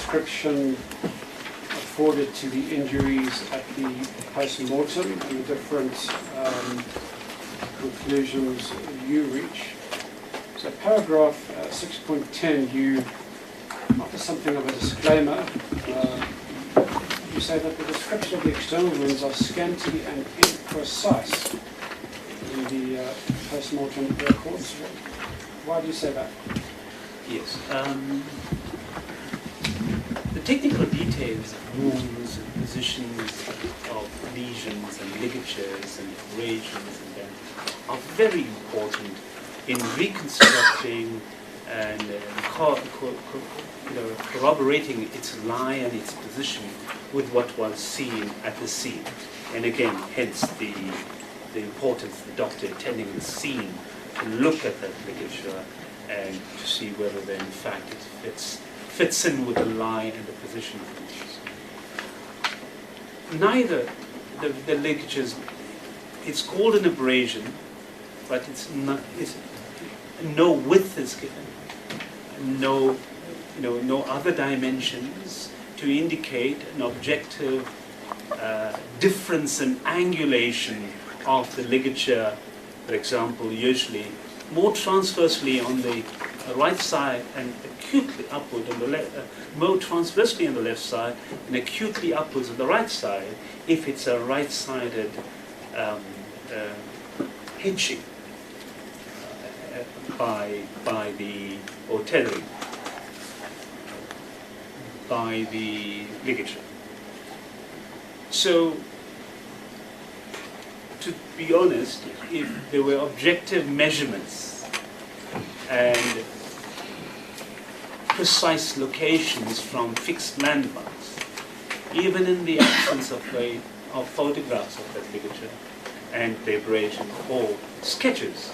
description afforded to the injuries at the post-mortem and the different conclusions you reach. So paragraph 6.10, you offer something of a disclaimer. You say that the description of the external wounds are scanty and imprecise in the post-mortem records. Why do you say that? Yes. The technical details of wounds and positions of lesions and ligatures and abrasions and then are very important in reconstructing and corroborating its lie and its position with what was seen at the scene. And again, hence the importance of the doctor attending the scene to look at that ligature and to see whether then in fact it fits in with the lie and the position of the lesions. Neither the ligatures, it's called an abrasion, but it's not. No width is given. No other dimensions to indicate an objective difference in angulation of the ligature. For example, usually more transversely on the right side and acutely upward on the left, more transversely on the left side and acutely upwards on the right side if it's a right-sided hitching by the, or tethering by the ligature. So, to be honest, if there were objective measurements and precise locations from fixed landmarks, even in the absence of photographs of that ligature and the abrasion or sketches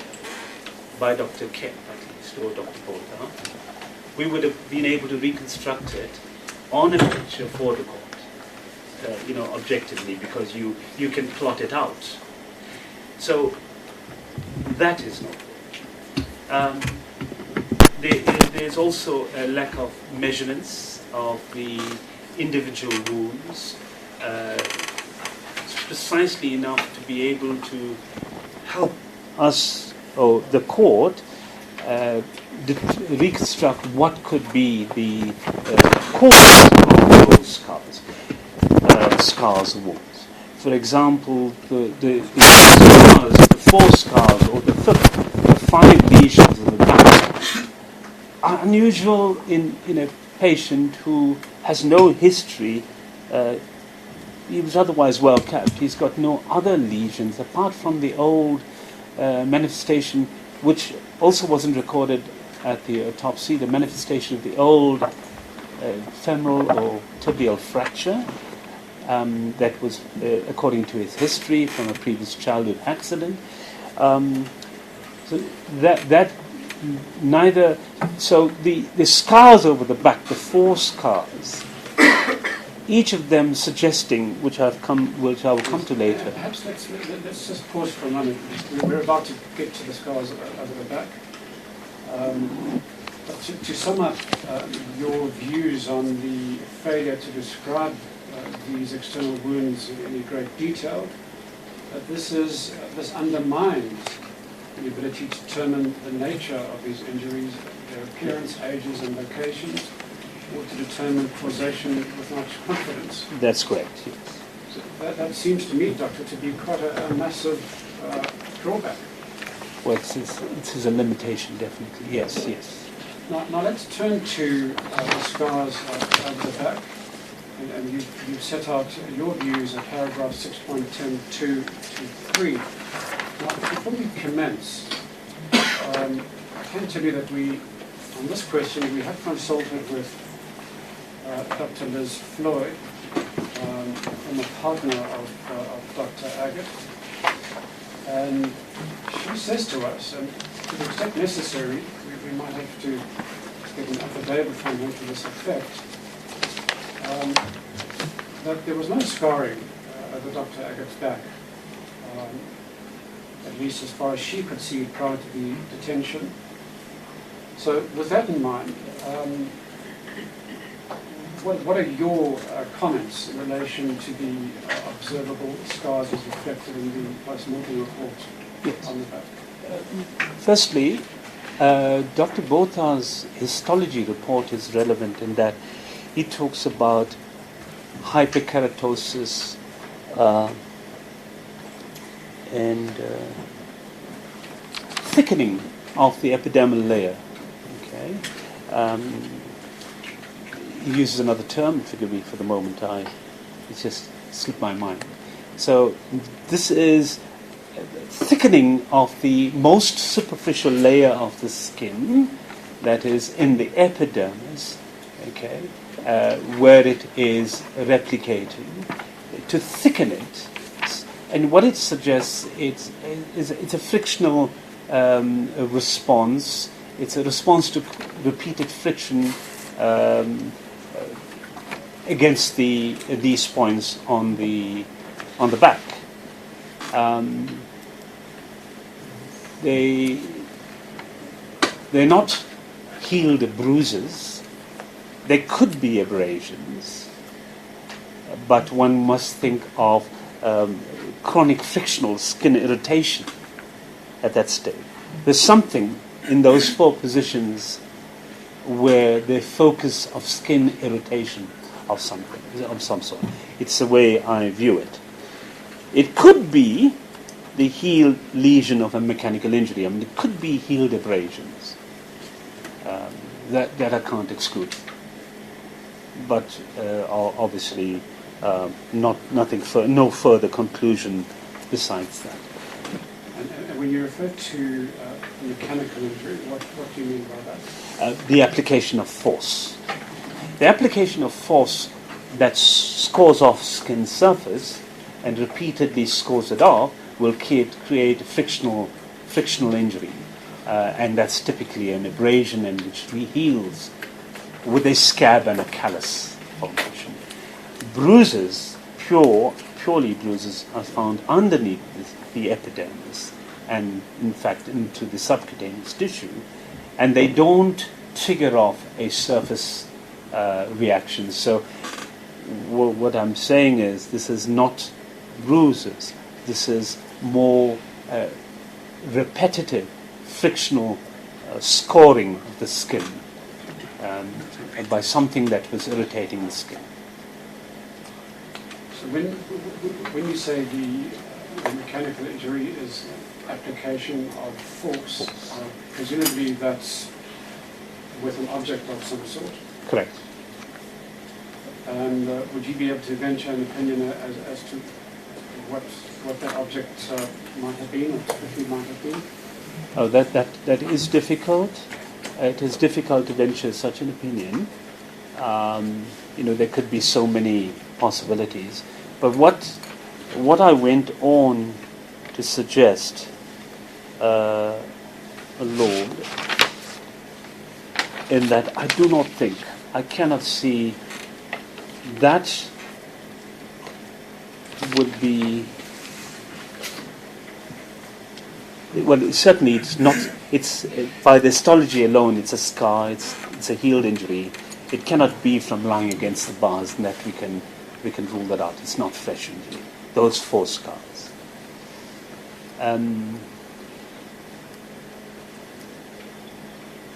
by Dr. Kemp, at least, or Dr. Porter, we would have been able to reconstruct it on a picture for the court, objectively, because you can plot it out. So that is not good. There's also a lack of measurements of the individual wounds, precisely enough to be able to help us, or the court, reconstruct what could be the cause of those scars or wounds. For example, the scars, the 4 scars or the 5 lesions in the back are unusual in a patient who has no history. He was otherwise well kept. He's got no other lesions apart from the old manifestation, which also wasn't recorded at the autopsy, the manifestation of the old femoral or tibial fracture that was, according to his history, from a previous childhood accident. So the scars over the back, the 4 scars, each of them suggesting, which I will come to later. Perhaps let's just pause for a moment. We're about to get to the scars over the back. But to sum up your views on the failure to describe these external wounds in any great detail, this undermines the ability to determine the nature of these injuries, their appearance, ages, and locations, or to determine causation with much confidence. That's correct, yes. So that seems to me, Doctor, to be quite a massive drawback. Well, it is a limitation, definitely. Yes. Now let's turn to the scars over the back. And you've set out your views at paragraph 6.10 to 3. Now, before we commence, I can tell you that on this question, we have consulted with Dr. Liz Floyd, former partner of Dr. Aggett, and she says to us, and to the extent necessary, we might have to get an affidavit from him to this effect, that there was no scarring over Dr. Aggett's back, at least as far as she could see prior to the detention. So with that in mind, what are your comments in relation to the observable scars as reflected in the post-mortem report on the back? Firstly, Dr. Botha's histology report is relevant in that he talks about hyperkeratosis and thickening of the epidermal layer. Okay, he uses another term. Forgive me for the moment. It just slipped my mind. So this is thickening of the most superficial layer of the skin, that is in the epidermis, okay, where it is replicating, to thicken it. And what it suggests it's a frictional response. It's a response to repeated friction against these points on the back. They're not healed bruises. They could be abrasions, but one must think of chronic frictional skin irritation at that stage. There's something in those four positions where the focus of skin irritation of some sort. It's the way I view it. It could be the healed lesion of a mechanical injury. I mean, it could be healed abrasions. That I can't exclude. But obviously, no further conclusion besides that. And when you refer to mechanical injury, what do you mean by that? The application of force. The application of force that scores off skin surface and repeatedly scores it off will create frictional injury. And that's typically an abrasion and which heals with a scab and a callus formation. Bruises, purely bruises, are found underneath the epidermis and, in fact, into the subcutaneous tissue, and they don't trigger off a surface reaction. So what I'm saying is this is not bruises. This is more repetitive, frictional scoring of the skin by something that was irritating the skin. So when you say the mechanical injury is application of force, presumably that's with an object of some sort? Correct. And would you be able to venture an opinion as to what that object might have been, or typically might have been? Oh, that is difficult. It is difficult to venture such an opinion. There could be so many possibilities. But what I went on to suggest, Lord, in that I do not think, I cannot see that would be, well, certainly it's not, it's by the histology alone, it's a scar, it's a healed injury. It cannot be from lying against the bars, and that we can rule that out. It's not fresh injury. Those four scars.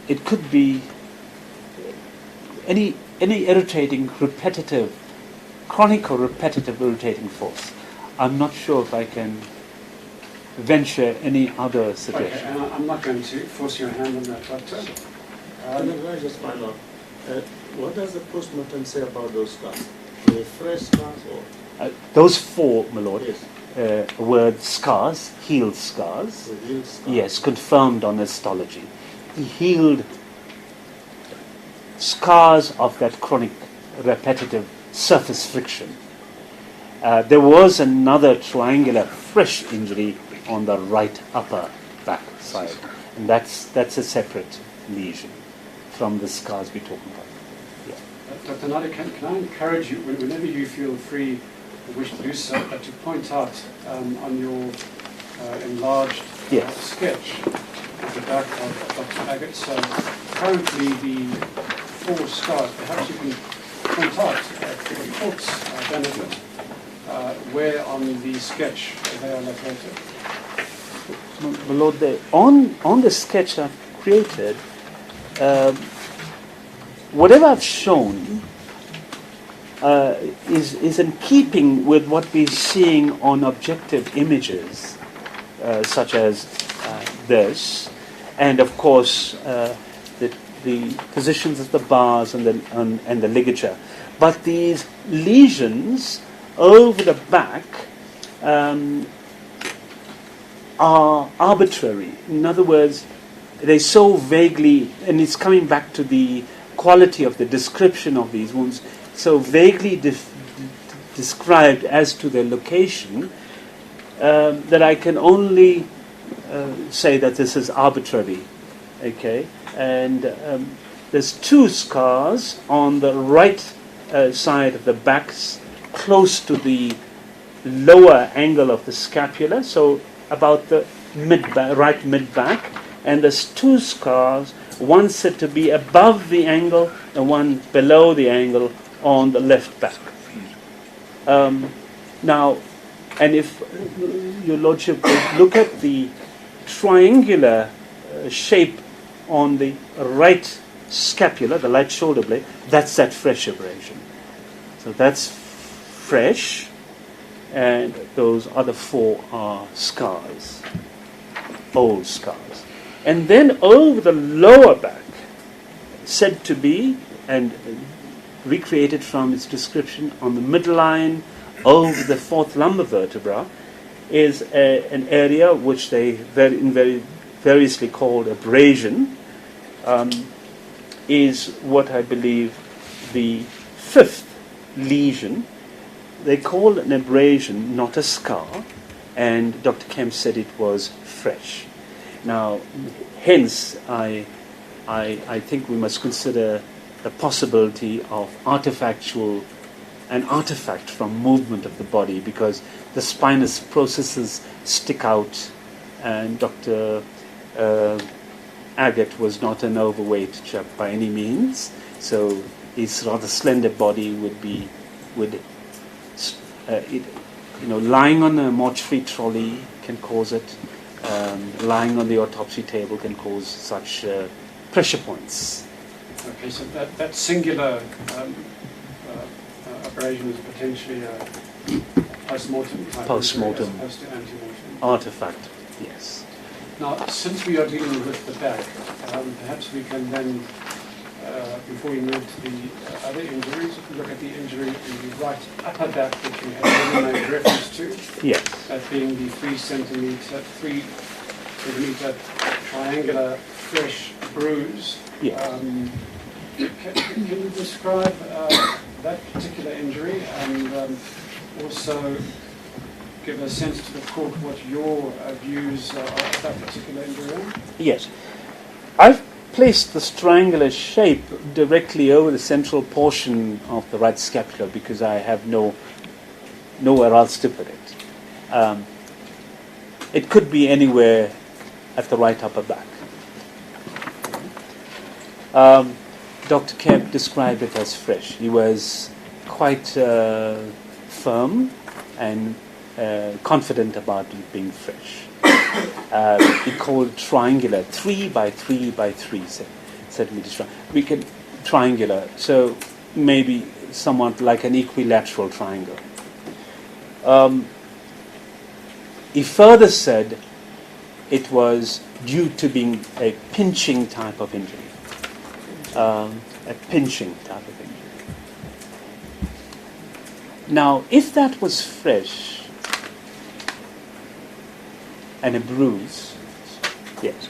It could be any irritating, repetitive, chronic or repetitive irritating force. I'm not sure if I can venture any other suggestion. Okay, I'm not going to force your hand on that, but can I just find out, what does the postmortem say about those scars? Are they fresh scars or? Those four, my lord, Yes. were scars, healed scars. The healed scars. Yes, confirmed on histology. Healed scars of that chronic, repetitive surface friction. There was another triangular fresh injury on the right upper back side, and that's a separate lesion from the scars we're talking about. Yeah. Dr. Nada, can I encourage you, whenever you feel free or wish to do so, to point out on your enlarged sketch at the back of Dr. Aggett. So currently the four scars, perhaps you can point out for the court's benefit where on the sketch they are located. My Lord, on the sketch I've created, whatever I've shown is in keeping with what we're seeing on objective images, such as this, and of course the positions of the bars and the ligature. But these lesions over the back are arbitrary. In other words, they so vaguely, and it's coming back to the quality of the description of these wounds, so vaguely described as to their location, that I can only say that this is arbitrary. Okay, and there's two scars on the right side of the back, close to the lower angle of the scapula, so about the right mid-back, and there's two scars, one said to be above the angle and one below the angle on the left back. Now, and if your Lordship would look at the triangular shape on the right scapula, the right shoulder blade, that's that fresh abrasion. So that's fresh, and those other four are scars, old scars. And then over the lower back, said to be, and recreated from its description on the midline over the fourth lumbar vertebra, is an area which they variously called abrasion, is what I believe the fifth lesion. They call an abrasion, not a scar, and Dr. Kemp said it was fresh. Now, hence, I think we must consider the possibility of an artifact from movement of the body, because the spinous processes stick out, and Dr. Aggett was not an overweight chap by any means, so his rather slender body would lying on a mortuary trolley can cause it. Lying on the autopsy table can cause such pressure points. Okay, so that singular abrasion is potentially a post-mortem type Post-mortem injury as opposed to antemortem. Artifact, yes. Now, since we are dealing with the back, perhaps we can then, before we move to the other injuries, look at the injury in the right upper back, which we have already made reference to. Yes. That being the 3 centimeter triangular fresh bruise. Yes. Can you describe that particular injury and also give a sense to the court what your views are of that particular injury are? Yes. I've placed this triangular shape directly over the central portion of the right scapula because I have nowhere else to put it. It could be anywhere at the right upper back. Dr. Kemp described it as fresh. He was quite firm and confident about it being fresh. He called triangular 3 by 3 by 3 centimeters. We can triangular, so maybe somewhat like an equilateral triangle. He further said it was due to being a pinching type of injury. A pinching type of injury. Now, if that was fresh and a bruise, yes,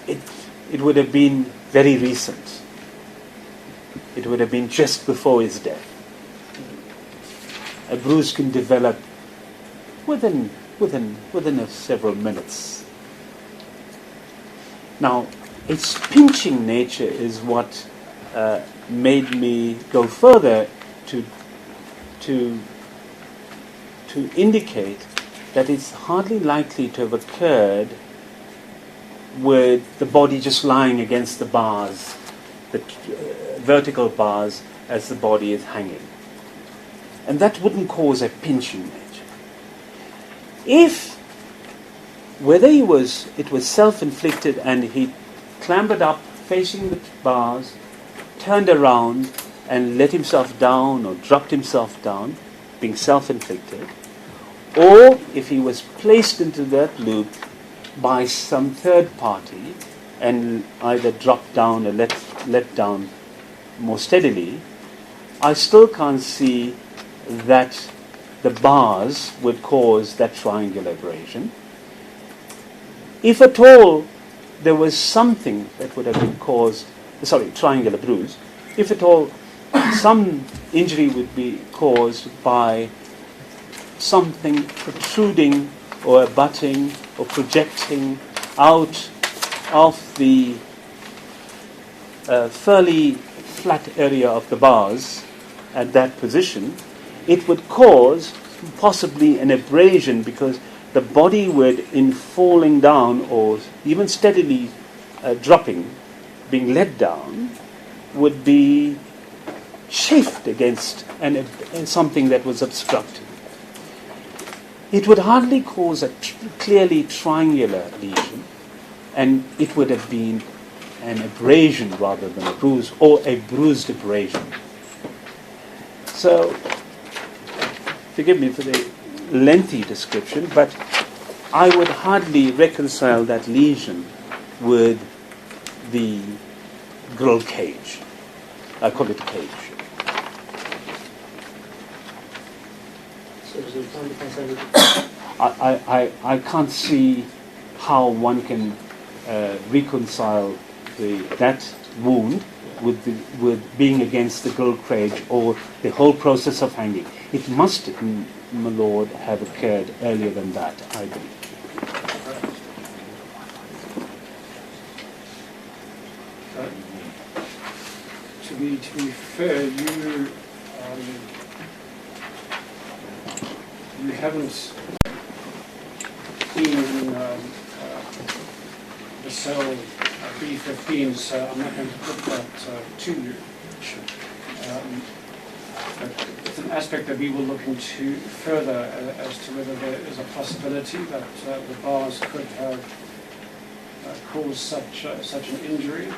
it would have been very recent. It would have been just before his death. A bruise can develop within several minutes. Now, its pinching nature is what made me go further to indicate that it's hardly likely to have occurred with the body just lying against the bars the vertical bars as the body is hanging. And that wouldn't cause a pinching nature. If, whether it was self-inflicted and he clambered up facing the bars, turned around and let himself down or dropped himself down, being self-inflicted, or if he was placed into that loop by some third party and either dropped down or let down more steadily, I still can't see that the bars would cause that triangular abrasion. If at all there was something that would have been caused, triangular bruise, if at all some injury would be caused by something protruding or abutting or projecting out of the fairly flat area of the bars at that position, it would cause possibly an abrasion, because the body would, in falling down or even steadily dropping, being let down, would be chafed against something that was obstructed. It would hardly cause a clearly triangular lesion, and it would have been an abrasion rather than a bruise, or a bruised abrasion. So, forgive me for the lengthy description, but I would hardly reconcile that lesion with the grill cage. I call it a cage. So you can't be concerned with I can't see how one can reconcile that wound with being against the grill cage or the whole process of hanging. It must, my lord, have occurred earlier than that, I believe. To be fair, you haven't been in the cell B15, so I'm not going to put that to you. But it's an aspect that we will look into further as to whether there is a possibility that the bars could have caused such an injury.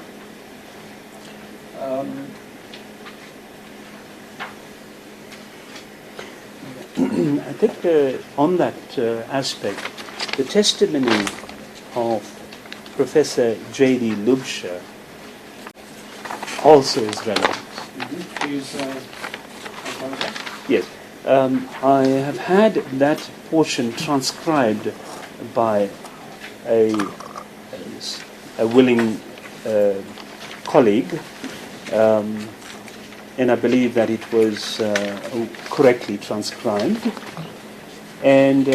I think on that aspect, the testimony of Professor J.D. Lubscher also is relevant. Please, yes. I have had that portion transcribed by a willing colleague, and I believe that it was correctly transcribed. And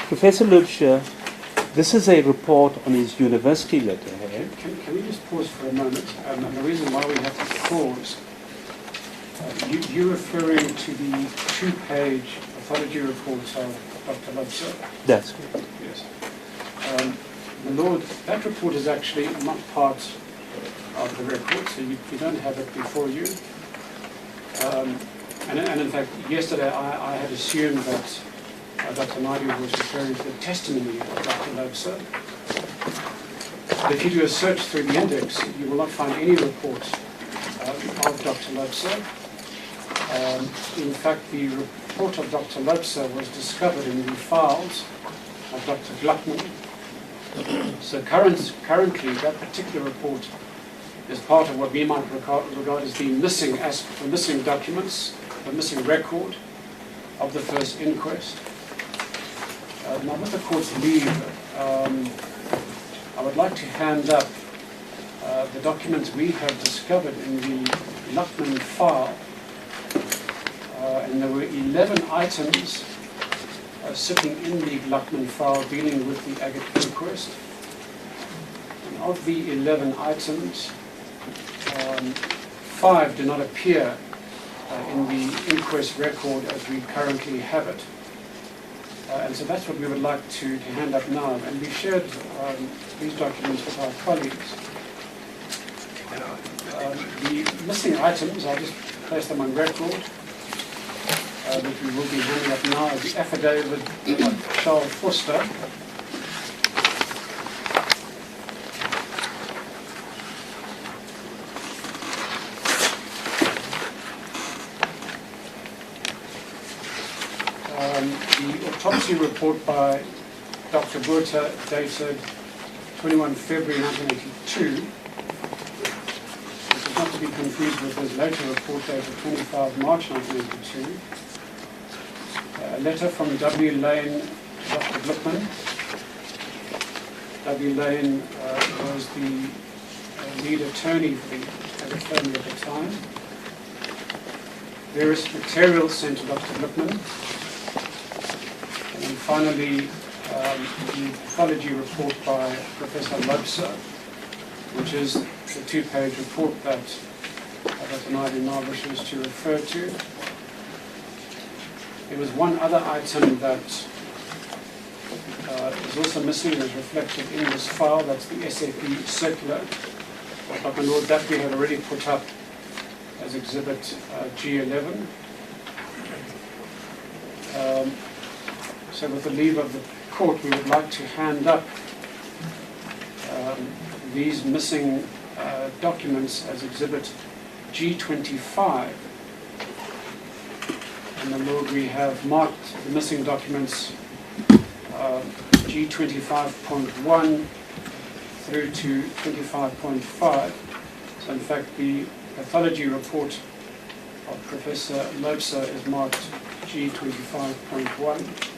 Professor Lubscher, this is a report on his university letterhead. Can we just pause for a moment? And the reason why we have to pause, you're referring to the two-page pathology report of Dr. Lubscher. That's right. Yes. My lord, that report is actually not part of the record, so you don't have it before you. And in fact, yesterday I had assumed that Dr. Naidu was referring to the testimony of Dr. Lubscher. But if you do a search through the index, you will not find any report of Dr. Lubscher. In fact, the report of Dr. Lubscher was discovered in the files of Dr. Gluckman. So currently, that particular report is part of what we might regard as the missing documents, the missing record of the first inquest. Now, with the court's leave, I would like to hand up the documents we have discovered in the Gluckman file. And there were 11 items sitting in the Gluckman file dealing with the Aggett inquest. And of the 11 items, 5 do not appear in the inquest record as we currently have it. And so that's what we would like to hand up now. And we shared these documents with our colleagues. The missing items, I'll just place them on record, that we will be handing up now, is the affidavit of Charles Foster. The autopsy report by Dr. Burta, dated 21 February 1982, which is not to be confused with his later report dated 25 March 1982. A letter from W. Lane to Dr. Glickman. W. Lane was the lead attorney for the Aggett family at the time. Various materials sent to Dr. Glickman. And finally, the pathology report by Professor Lobser, which is the two-page report that Abatanadi now wishes to refer to. There was one other item that is also missing and is reflected in this file. That's the SAP circular. But my lord, that we had already put up as Exhibit G11. So with the leave of the court, we would like to hand up these missing documents as Exhibit G25. And then, Lord, we have marked the missing documents G25.1 through to 25.5. So in fact, the pathology report of Professor Lobser is marked G25.1.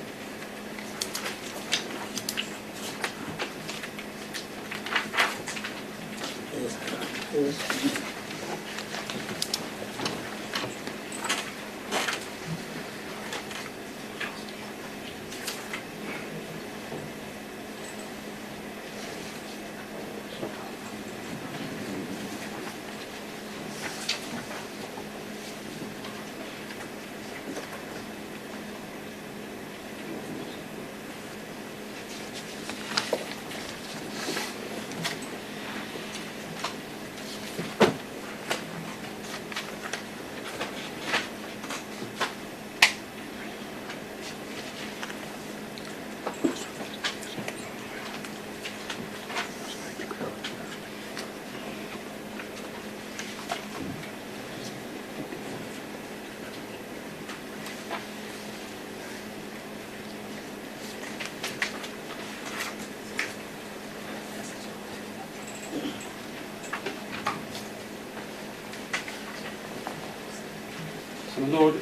My Lord,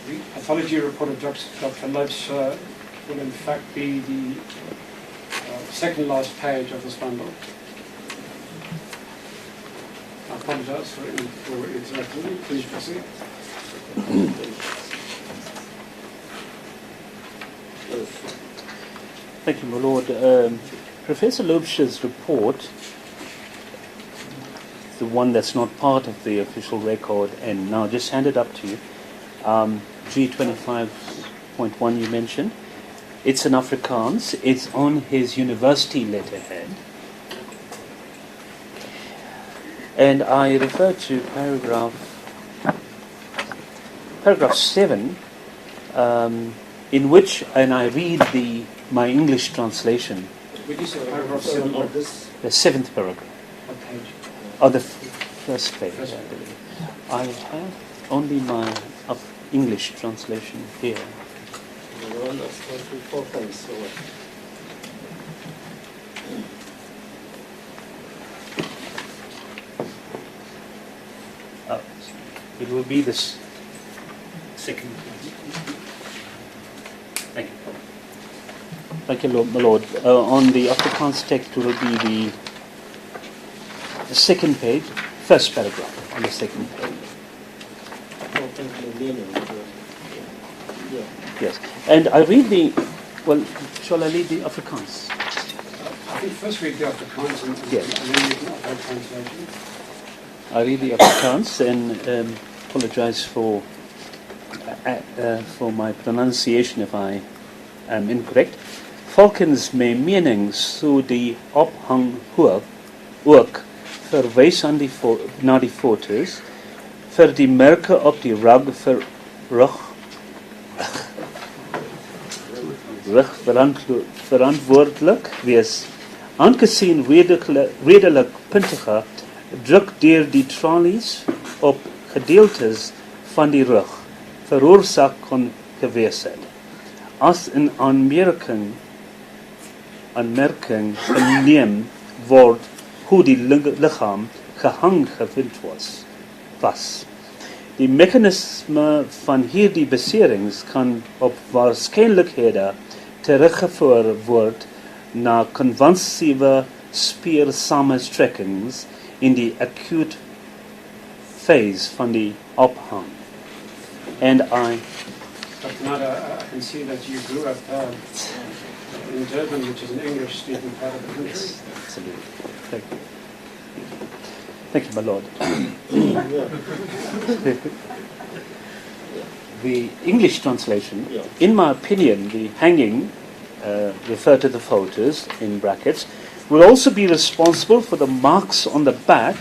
the pathology report of Dr. Lobser will in fact be the second last page of this bundle. I apologize for interrupting. Please proceed. Thank you, my Lord. Professor Lobser's report, the one that's not part of the official record, and now just handed up to you, G25.1 you mentioned. It's in Afrikaans. It's on his university letterhead. And I refer to paragraph 7, in which, and I read my English translation. Would you say paragraph 7 of this? The 7th paragraph. What page? Oh, the first page, I believe. I have only my English translation here. The one that's 24 times, so what? It will be this second page. Thank you. Thank you, my Lord. On the Afrikaans text, it will be the second page, first paragraph on the second page. Yes. And I read shall I read the Afrikaans? I think first read the Afrikaans and then you can upload translation. I read the Afrikaans and apologize for my pronunciation if I am incorrect. Volgens my mening sou die ophang ook verwys na die fotos vir die merke op die rug verantwoordelik wees. Aangesien redelik puntige druk deur die tralies op gedeeltes van die rug veroorsaak kon gewees het. As in aanmerking geneem word hoe die liggaam gehang gevind was. Die mechanisme van hierdie beserings kan op waarskynlikhede teruggevoer word na convulsieve spiersamentrekkings in die acute phase van die ophang. And I can see that you grew up in Durban, which is an English-speaking part of the country. Yes, absolutely. Thank you. Thank you, my Lord. The English translation, in my opinion, the hanging, refer to the photos in brackets, will also be responsible for the marks on the back,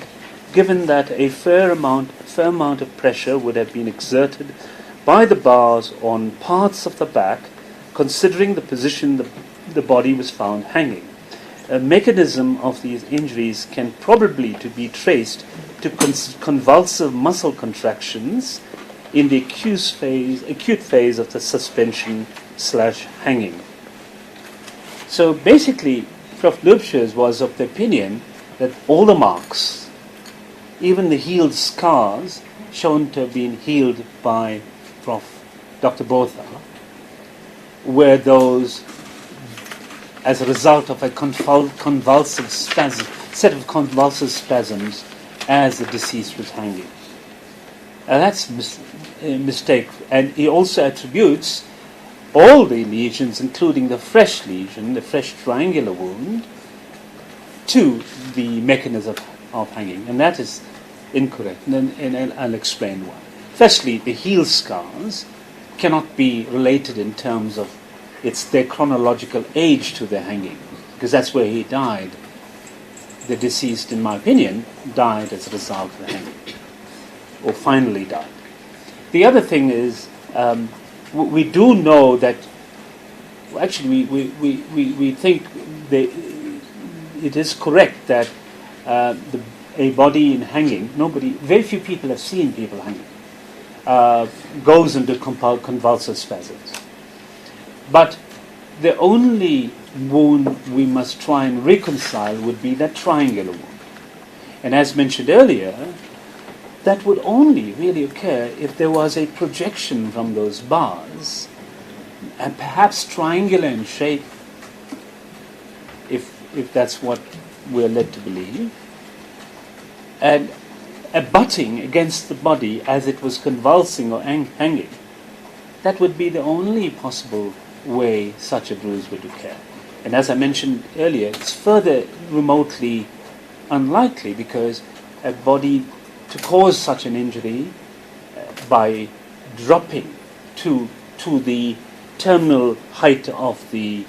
given that a fair amount of pressure would have been exerted by the bars on parts of the back, considering the position the body was found hanging. A mechanism of these injuries can probably be traced to convulsive muscle contractions in the acute phase of the suspension/hanging. So basically, Prof. Loubscher was of the opinion that all the marks, even the healed scars, shown to have been healed by Dr. Botha, were those as a result of a convulsive spasm, set of convulsive spasms as the deceased was hanging. That's a mistake. And he also attributes all the lesions, including the fresh lesion, the fresh triangular wound, to the mechanism of hanging. And that is incorrect. And I'll explain why. Firstly, the heel scars cannot be related in terms of their chronological age to the hanging, because that's where he died. The deceased, in my opinion, died as a result of the hanging, or finally died. The other thing is, we do know that, actually we think that it is correct that a body in hanging, very few people have seen people hanging, goes into convulsive spasms. But the only wound we must try and reconcile would be that triangular wound. And as mentioned earlier, that would only really occur if there was a projection from those bars, and perhaps triangular in shape, if that's what we're led to believe, and abutting against the body as it was convulsing or hanging. That would be the only possible way such a bruise would occur. And as I mentioned earlier, it's further remotely unlikely, because a body to cause such an injury by dropping to the terminal height of the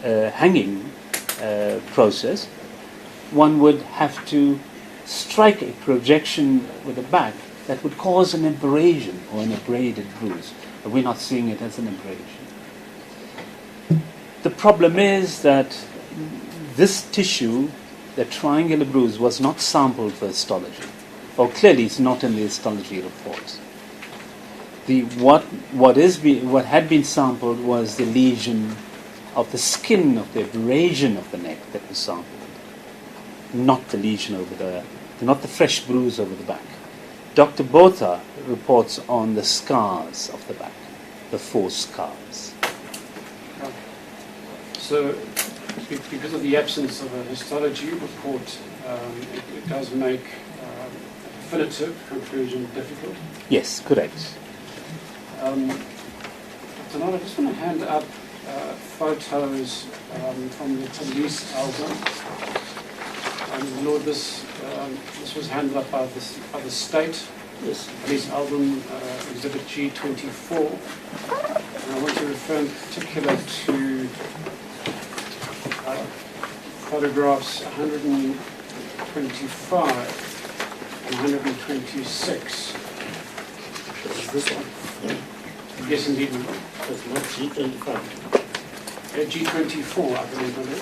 hanging process, one would have to strike a projection with the back that would cause an abrasion or an abraded bruise. But we're not seeing it as an abrasion. The problem is that this tissue, the triangular bruise, was not sampled for histology, or clearly it's not in the histology reports. What had been sampled was the lesion of the skin of the abrasion of the neck that was sampled, not the lesion not the fresh bruise over the back. Dr. Botha reports on the scars of the back, the 4 scars. So, because of the absence of a histology report, it does make a definitive conclusion difficult. Yes, correct. Tonight I just want to hand up photos from the police album. Lord, this was handed up by the state. Yes. Police album, Exhibit G24. And I want to refer in particular to photographs 100 125 and 126. Is this one? Yes, indeed. It's not G25. G24, I believe it is.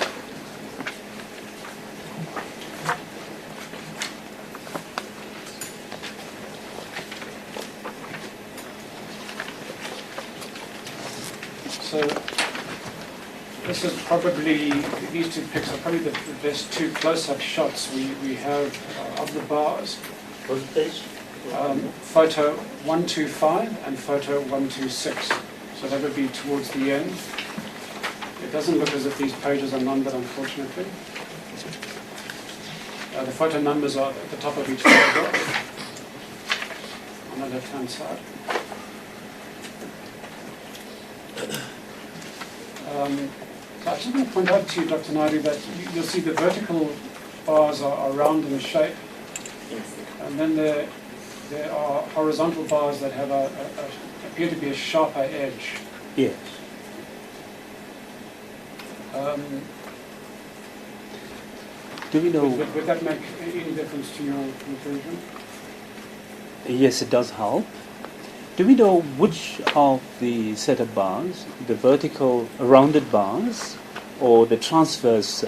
So this is probably, these two pics are probably the best two close-up shots we have of the bars. First page? Photo 125 and photo 126. So that would be towards the end. It doesn't look as if these pages are numbered, unfortunately. The photo numbers are at the top of each photograph on the left-hand side. So I just want to point out to you, Dr. Naidu, that you'll see the vertical bars are round in shape, and then there are horizontal bars that have appear to be a sharper edge. Yes. Do we know? Would that make any difference to your conclusion? Yes, it does help. Do we know which of the set of bars, the vertical rounded bars or the transverse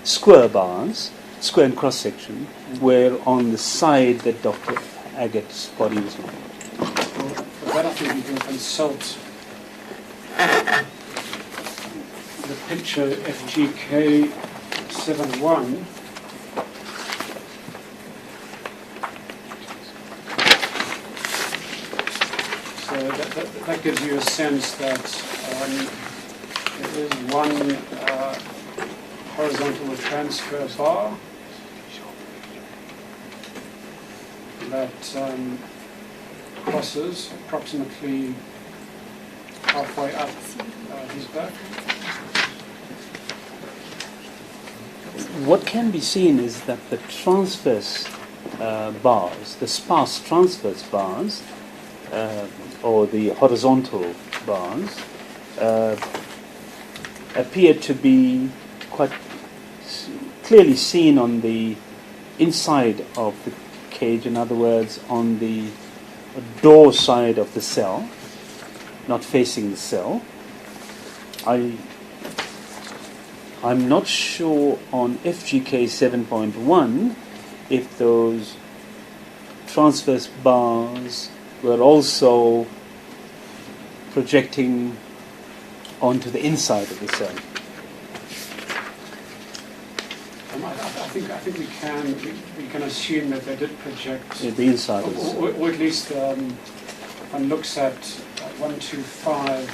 square bars, square and cross section, were on the side that Dr. Aggett's body was on? Well, for that I think you can consult the picture FGK 71. So that gives you a sense that there is one horizontal transfer bar that crosses approximately halfway up his back. What can be seen is that the transverse bars, the sparse transverse bars, or the horizontal bars, appear to be quite clearly seen on the inside of the cage, in other words, on the door side of the cell, not facing the cell. I'm not sure on FGK 7.1 if those transverse bars were also projecting onto the inside of the cell. I think we can assume that they did project The inside of the cell. or at least one looks at 125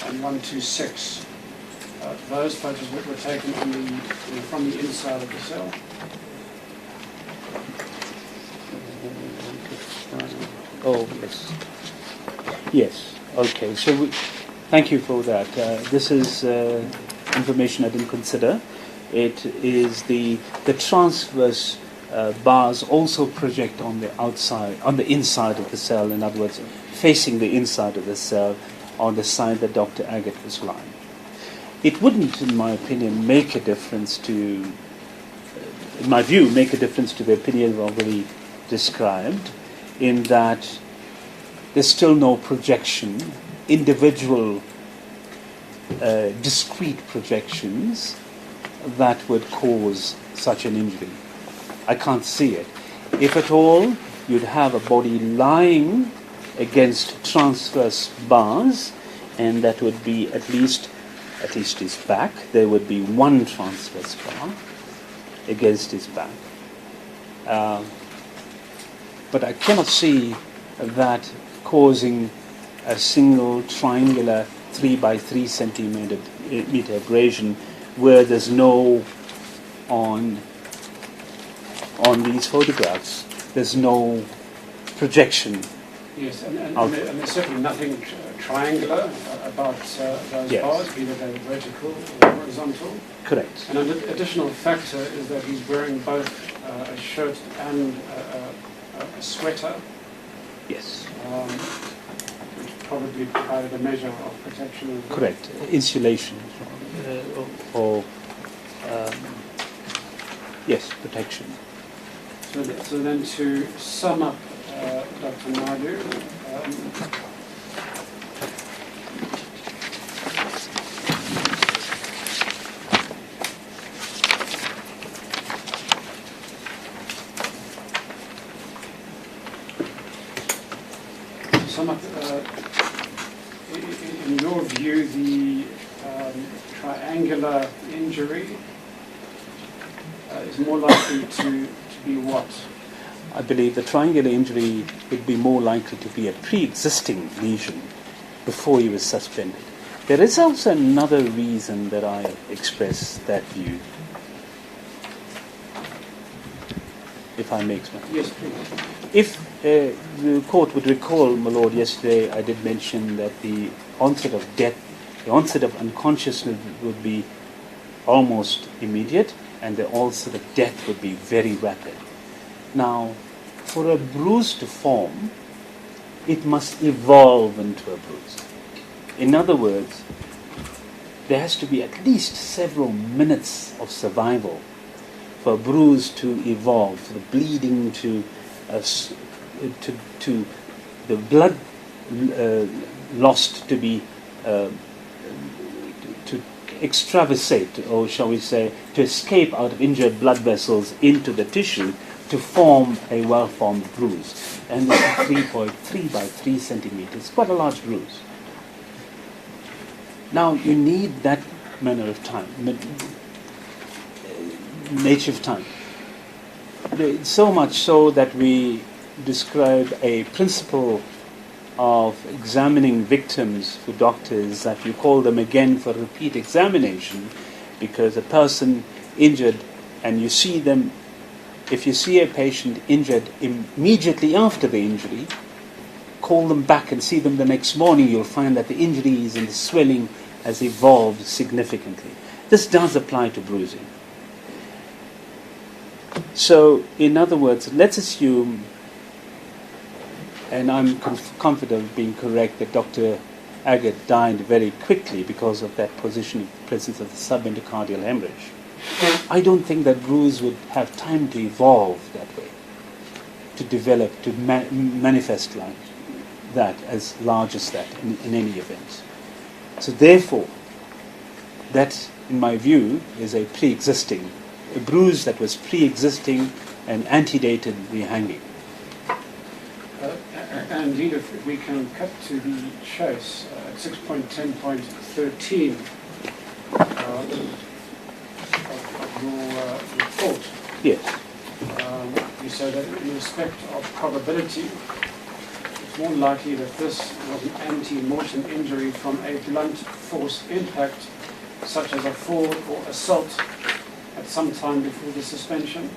and 126. Those photos were taken from the inside of the cell. Oh, yes. Yes, okay. So thank you for that. This is information I didn't consider. It is the transverse bars also project on the outside, on the inside of the cell, in other words, facing the inside of the cell on the side that Dr. Aggett was lying. It wouldn't, in my opinion, make a difference to, in my view, make a difference to the opinion already described, in that there's still no projection, individual, discrete projections that would cause such an injury. I can't see it. If at all, you'd have a body lying against transverse bars, and that would be at least his back. There would be one transverse bar against his back. But I cannot see that causing a single triangular 3 by 3 centimeter abrasion where there's no, on these photographs, there's no projection. Yes, and there's certainly nothing triangular about those Yes. bars, either they're vertical or horizontal. Correct. And an additional factor is that he's wearing both a shirt and a sweater, Yes. which probably provided a measure of protection as well. Correct. Insulation. Or Yes, protection. So then to sum up, Dr. Naidu, in your view, the triangular injury is more likely to be what? I believe the triangular injury would be more likely to be a pre-existing lesion before he was suspended. There is also another reason that I express that view, if I may explain. Yes, please. If the court would recall, my lord, yesterday I did mention that the onset of death, the onset of unconsciousness would be almost immediate, and the onset of death would be very rapid. Now, for a bruise to form, it must evolve into a bruise. In other words, there has to be at least several minutes of survival for a bruise to evolve, for the bleeding to the blood lost to be to extravasate, or shall we say, to escape out of injured blood vessels into the tissue to form a well-formed bruise. And this is 3.3 by 3 centimeters, quite a large bruise. Now you need that manner of time, nature of time. So much so that we describe a principle of examining victims for doctors, that you call them again for repeat examination, because a person injured and you see them, if you see a patient injured immediately after the injury, call them back and see them the next morning, you'll find that the injuries and the swelling has evolved significantly. This does apply to bruising. So, in other words, let's assume, and I'm confident of being correct, that Dr. Aggett died very quickly because of that presence of the subendocardial hemorrhage. I don't think that bruise would have time to evolve that way, to develop, to manifest like that, as large as that in any event. So therefore, that, in my view, is a bruise that was pre-existing and antedated the hanging. And indeed, if we can cut to the chase, 6.10.13 of your report. Yes. You say that in respect of probability, it's more likely that this was an ante-mortem injury from a blunt force impact, such as a fall or assault, at some time before the suspension.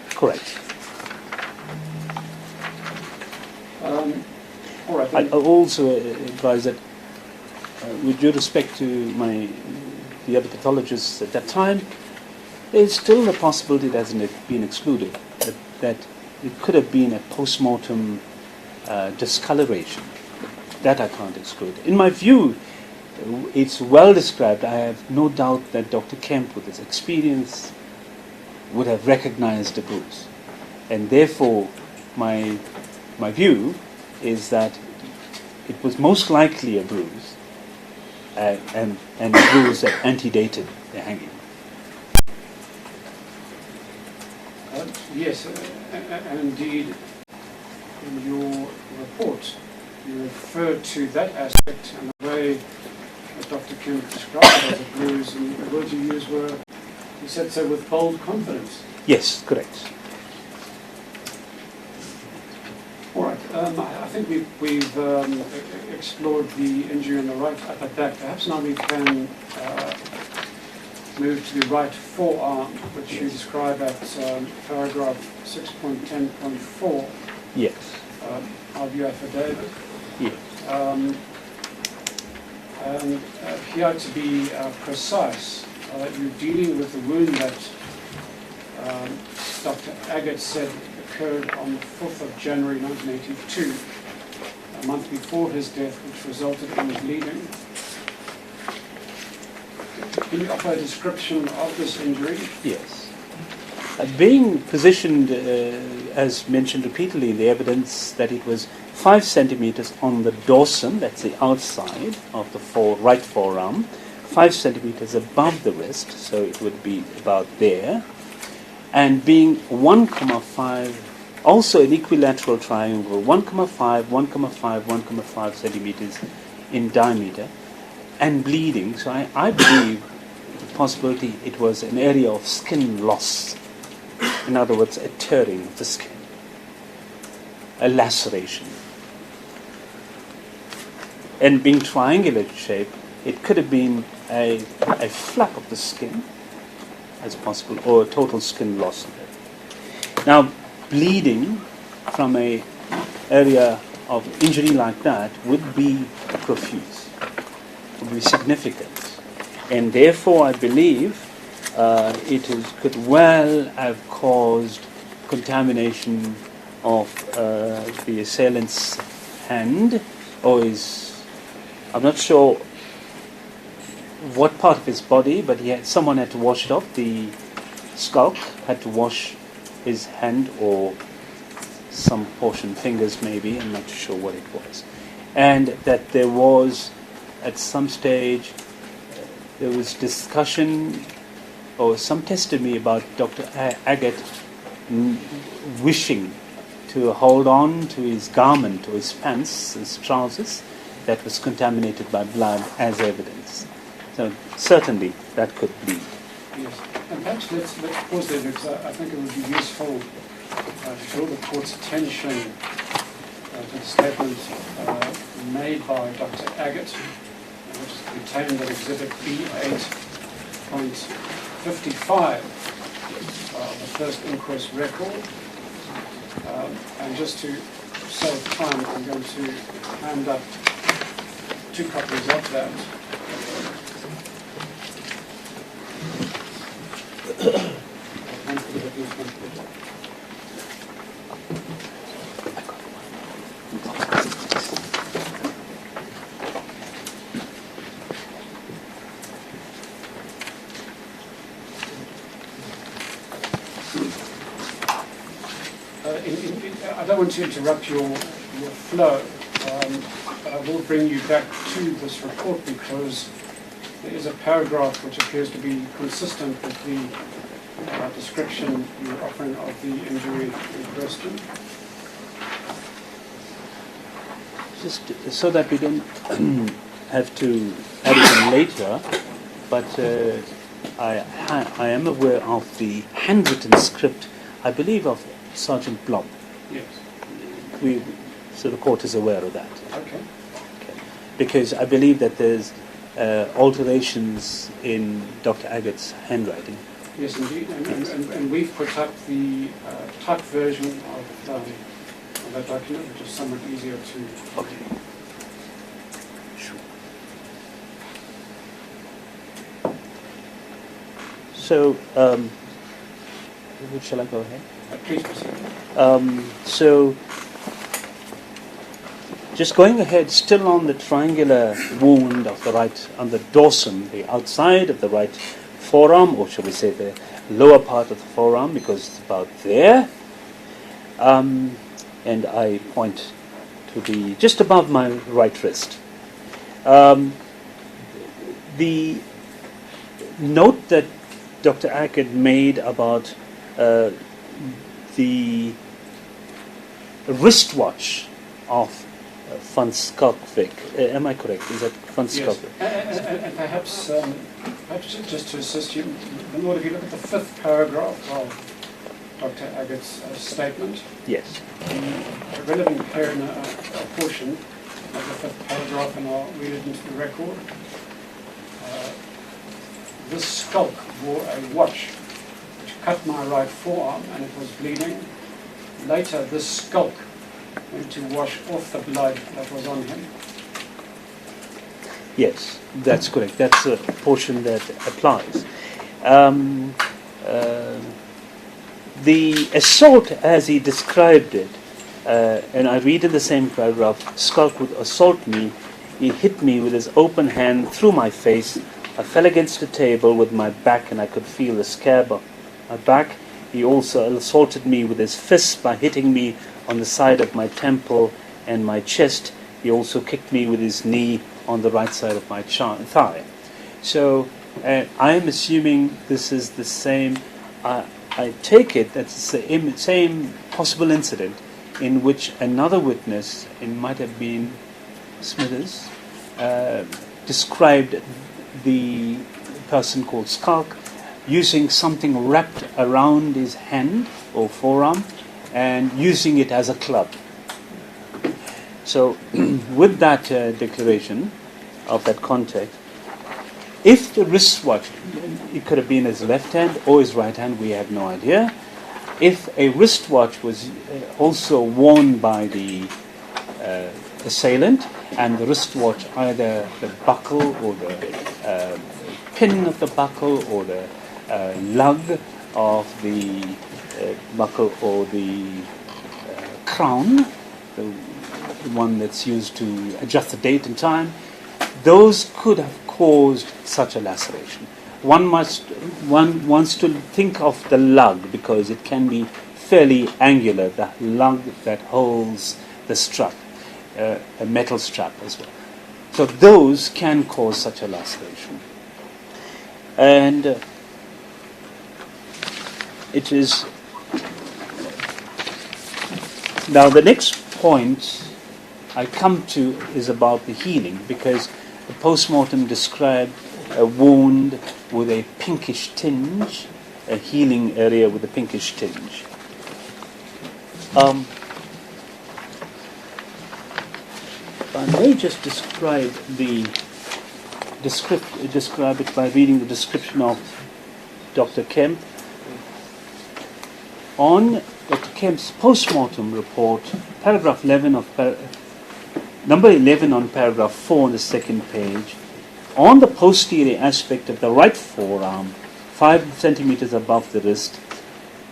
Correct. All right. I also advise that, with due respect to the other pathologists at that time, there is still a possibility that hasn't been excluded, that it could have been a post-mortem discoloration. That I can't exclude. In my view, it's well described. I have no doubt that Dr. Kemp, with his experience, would have recognized the bruise. And therefore, my view is that it was most likely a bruise, and a bruise that antedated the hanging. Yes, and indeed, in your report, you referred to that aspect and the way that Dr. Kemp described it as a bruise, and the words you used were, you said so with bold confidence. Yes, correct. All right, I think we've explored the injury on the right upper back. Perhaps now we can move to the right forearm, which you describe at paragraph 6.10.4 Yes. of your affidavit. Yes. And here, to be precise, you're dealing with the wound that Dr. Aggett said occurred on the 4th of January 1982, a month before his death, which resulted in bleeding. Can you offer a description of this injury? Yes. being positioned, as mentioned repeatedly in the evidence, that it was 5 centimeters on the dorsum, that's the outside of the right forearm, 5 centimeters above the wrist, so it would be about there, and being 1,5, also an equilateral triangle, 1,5, 1,5, 1,5 centimeters in diameter, and bleeding. So I believe the possibility it was an area of skin loss. In other words, a tearing of the skin, a laceration. And being triangular shape, it could have been a flap of the skin as possible, or a total skin loss. Now, bleeding from an area of injury like that would be profuse, would be significant. And therefore, I believe could well have caused contamination of the assailant's hand, or I'm not sure what part of his body, but someone had to wash it off. The skulk had to wash his hand, or some portion, fingers maybe, I'm not sure what it was. And that there was, at some stage, there was discussion or some testimony about Dr. Aggett wishing to hold on to his garment, or his pants, his trousers, that was contaminated by blood as evidence. So certainly that could be. Yes, and perhaps let's pause there, because I think it would be useful to draw the court's attention to the statement made by Dr. Aggett, which is contained in Exhibit B8.55 of the first inquest record. And just to save time, I'm going to hand up 2 copies of that. I don't want to interrupt your flow, but I will bring you back to this report, because there is a paragraph which appears to be consistent with the description you're offering of the injury in question. Just so that we don't have to add it in later, but I am aware of the handwritten script, I believe, of Sergeant Blom. Yes. So the court is aware of that. Okay. Because I believe that there's alterations in Dr. Aggett's handwriting. Yes, indeed. And we've put up the typed version of that document, which is somewhat easier to... Okay. Sure. So, shall I go ahead? Please proceed. So, just going ahead, still on the triangular wound of the right, on the dorsum, the outside of the right forearm, or shall we say the lower part of the forearm, because it's about there. And I point to the just above my right wrist. The note that Dr. Aggett made about the wristwatch of Van Skalkvik. Am I correct? Is that Van Skalkvik? Yes. And perhaps just to assist you, Lord, if you look at the 5th paragraph of Dr. Aggett's statement, Yes. the relevant portion of the 5th paragraph, and I'll read it into the record. This skulk wore a watch which cut my right forearm, and it was bleeding. Later, this skulk went to wash off the blood that was on him. Yes, that's correct. That's a portion that applies. The assault, as he described it, and I read in the same paragraph, Skulk would assault me. He hit me with his open hand through my face. I fell against the table with my back, and I could feel the scab on my back. He also assaulted me with his fists by hitting me on the side of my temple and my chest. He also kicked me with his knee on the right side of my thigh. So I am assuming this is the same. I take it that's the same possible incident in which another witness, it might have been Smithers, described the person called Skulk using something wrapped around his hand or forearm and using it as a club. So with that declaration of that context, if the wristwatch, it could have been his left hand or his right hand, we have no idea. If a wristwatch was also worn by the assailant, and the wristwatch, either the buckle or the pin of the buckle or the lug of the buckle or the crown, the one that's used to adjust the date and time, those could have caused such a laceration. One wants to think of the lug because it can be fairly angular, the lug that holds the strap, a metal strap as well. So those can cause such a laceration. And it is... Now the next point I come to is about the healing, because the post-mortem described a wound with a pinkish tinge, a healing area with a pinkish tinge. I may just describe it by reading the description of Dr. Kemp. On Dr. Kemp's post-mortem report, paragraph 11 of number 11 on paragraph 4 on the second page, on the posterior aspect of the right forearm, 5 centimeters above the wrist,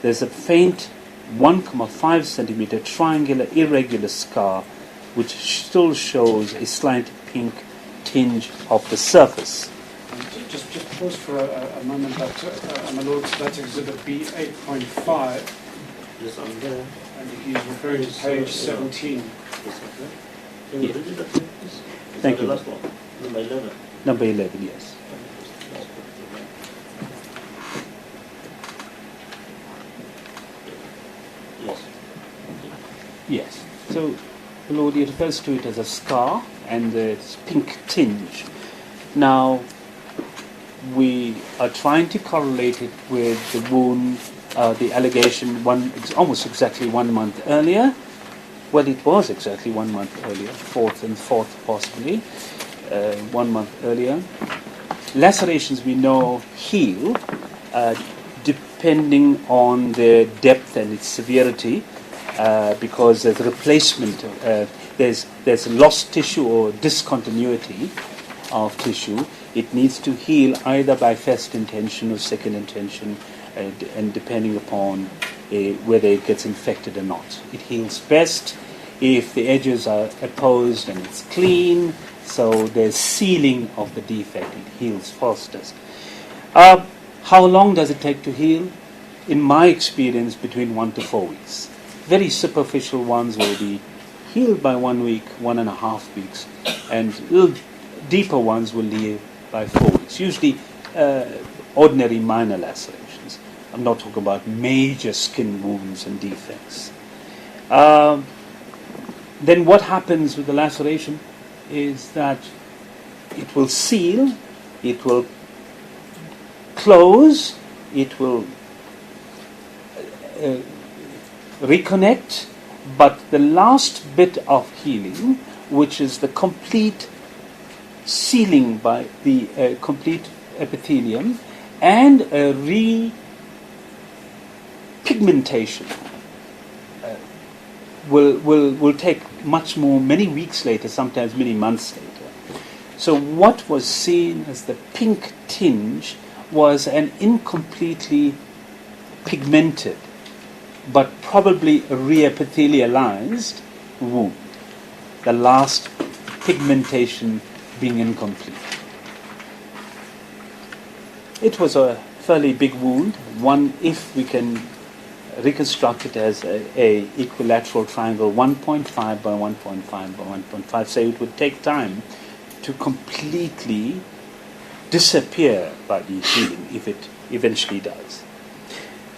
there's a faint 1.5 centimeter triangular irregular scar which still shows a slight pink tinge of the surface. Just pause for a moment, my lord, that's exhibit B 8.5. Yes, I'm there. And he's referring to page 17. Can you read it again, please? Thank you. The last one, number 11. Number 11, yes. Yes. Yes. So, the Lord, he refers to it as a scar and the pink tinge. Now, we are trying to correlate it with the wound, the allegation, almost exactly 1 month earlier. Well, it was exactly 1 month earlier, 4th and 4th possibly, 1 month earlier. Lacerations we know heal depending on their depth and its severity, because there's replacement, there's lost tissue or discontinuity of tissue. It needs to heal either by first intention or second intention, and depending upon whether it gets infected or not. It heals best if the edges are opposed and it's clean, so there's sealing of the defect. It heals fastest. How long does it take to heal? In my experience, between 1 to 4 weeks. Very superficial ones will be healed by 1 week, 1.5 weeks, and little deeper ones will heal by 4 weeks. Usually ordinary minor lacerations. I'm not talking about major skin wounds and defects. Then what happens with the laceration is that it will seal, it will close, it will reconnect, but the last bit of healing, which is the complete sealing by the complete epithelium and a repigmentation, will take much more, many weeks later, sometimes many months later. So what was seen as the pink tinge was an incompletely pigmented but probably a reepithelialized wound, the last pigmentation being incomplete. It was a fairly big wound, one if we can reconstruct it as a equilateral triangle 1.5 by 1.5 by 1.5. So it would take time to completely disappear by the healing, if it eventually does.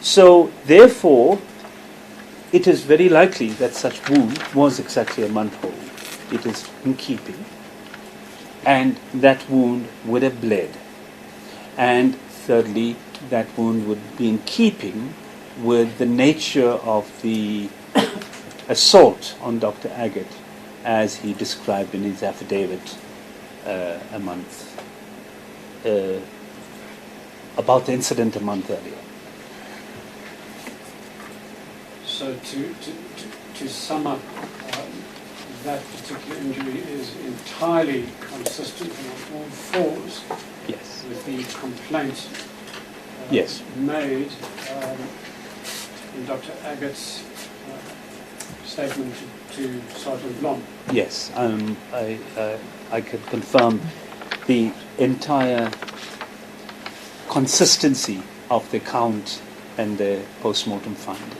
So therefore, it is very likely that such wound was exactly a month old. It is in keeping, and that wound would have bled. And thirdly, that wound would be in keeping with the nature of the assault on Dr. Aggett as he described in his affidavit about the incident a month earlier. So to sum up, that particular injury is entirely consistent and on all fours Yes. with the complaint Yes. made in Dr. Aggett's statement to Sergeant Blom. Yes, I can confirm the entire consistency of the account and the post-mortem finding.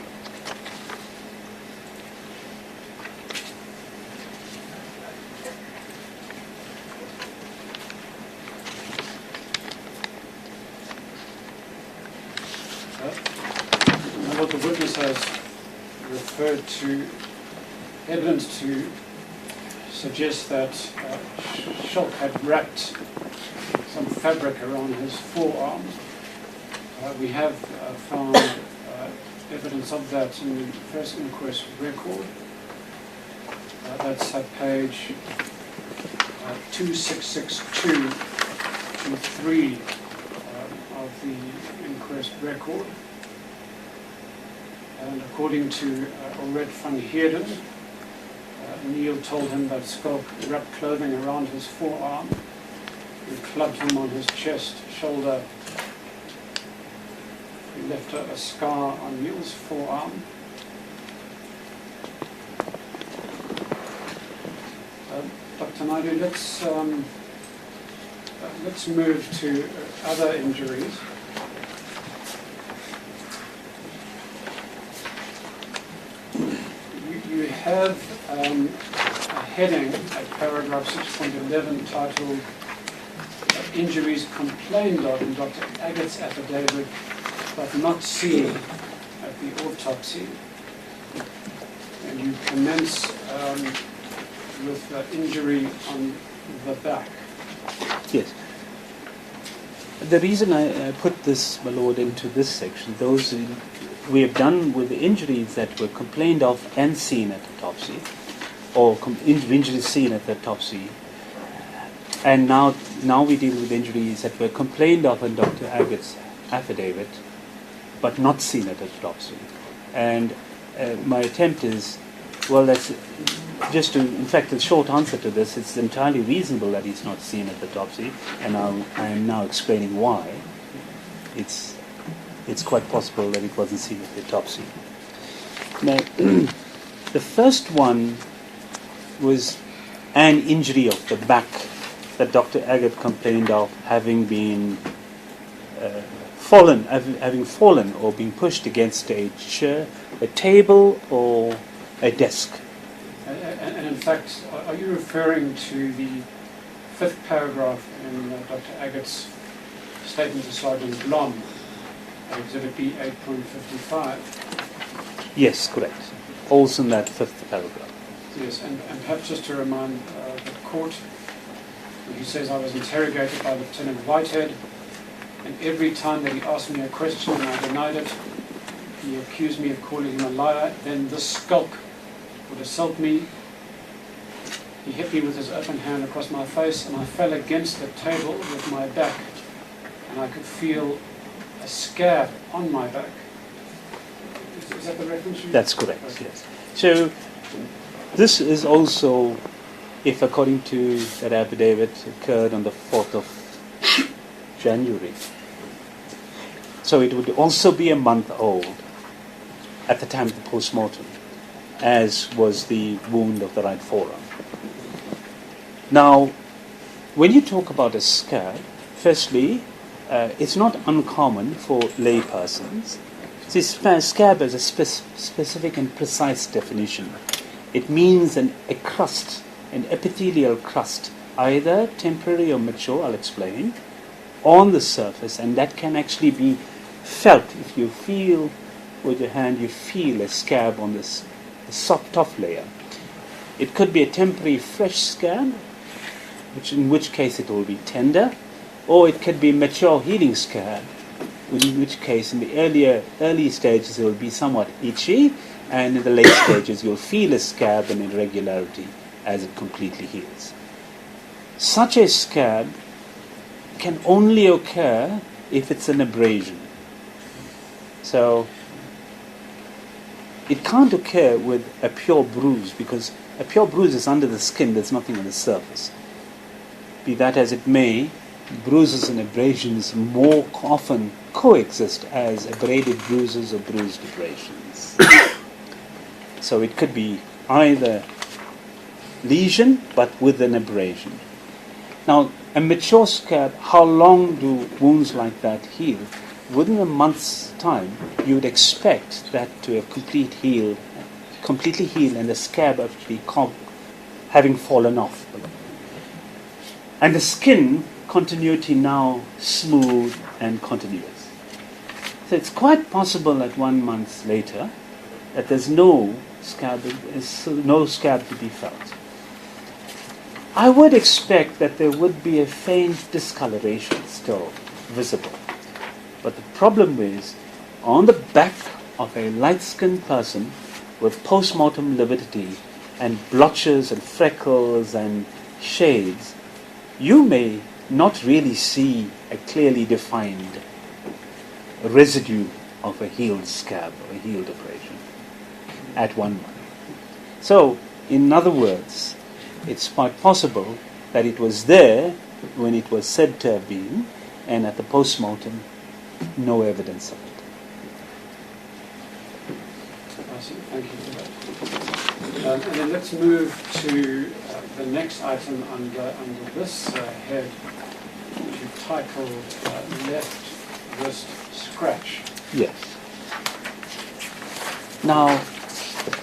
Now what the witness has referred to evidence to suggest that Schulk had wrapped some fabric around his forearm. We have found evidence of that in the first inquest record. That's at page 2662 to 3 of the inquest record. And according to Ulrich van Heerden, Neil told him that Schulk wrapped clothing around his forearm and clubbed him on his chest, shoulder. He left a scar on Neil's forearm. Dr. Naidu, let's move to other injuries. You have a heading at paragraph 6.11 titled Injuries Complained of in Dr. Aggett's affidavit but not seen at the autopsy. And you commence with injury on the back. Yes. The reason I put this, my lord, into this section, those we have done with the injuries that were complained of and seen at autopsy, or injuries seen at the autopsy, and now we deal with injuries that were complained of in Dr. Aggett's affidavit, but not seen at autopsy. And my attempt is, well, that's just to, in fact, the short answer to this, it's entirely reasonable that he's not seen at the autopsy, and I am now explaining why. It's quite possible that it wasn't seen at the autopsy. Now, the first one was an injury of the back that Dr. Aggett complained of having been having fallen or being pushed against a chair, a table, or a desk. And in fact, are you referring to the fifth paragraph in Dr. Aggett's statement to Sergeant Blom, Exhibit B 8.55? Yes, correct. Also in that fifth paragraph. Yes, and perhaps just to remind the court, he says, I was interrogated by Lieutenant Whitehead, and every time that he asked me a question and I denied it, he accused me of calling him a liar. Then this skulk would assault me. He hit me with his open hand across my face, and I fell against the table with my back, and I could feel a scab on my back. Is that the reference? That's correct, Okay. yes. So this is also, if according to that affidavit, occurred on the 4th of January. So it would also be a month old at the time of the post-mortem, as was the wound of the right forearm. Now, when you talk about a scab, firstly, it's not uncommon for lay persons, See, scab has a specific and precise definition. It means a crust, an epithelial crust, either temporary or mature, I'll explain, on the surface, and that can actually be felt. If you feel with your hand, you feel a scab on this soft top layer. It could be a temporary fresh scab, in which case it will be tender, or it could be a mature healing scab, in which case in the early stages it will be somewhat itchy, and in the late stages you'll feel a scab and irregularity as it completely heals. Such a scab can only occur if it's an abrasion. So it can't occur with a pure bruise, because a pure bruise is under the skin, there's nothing on the surface. Be that as it may, bruises and abrasions more often coexist as abraded bruises or bruised abrasions. So it could be either lesion but with an abrasion. Now, a mature scab, how long do wounds like that heal? Within a month's time, you would expect that to have completely healed, and the scab actually having fallen off. And the skin continuity now smooth and continuous. So it's quite possible that 1 month later that there's no scab to be felt. I would expect that there would be a faint discoloration still visible. But the problem is, on the back of a light-skinned person with post-mortem lividity and blotches and freckles and shades, you may not really see a clearly defined residue of a healed scab or a healed abrasion at 1 month. So, in other words, it's quite possible that it was there when it was said to have been, and at the post-mortem, no evidence of it. I see. Thank you for that. And then let's move to the next item under this head, which you've titled Left Wrist Scratch. Yes. Now,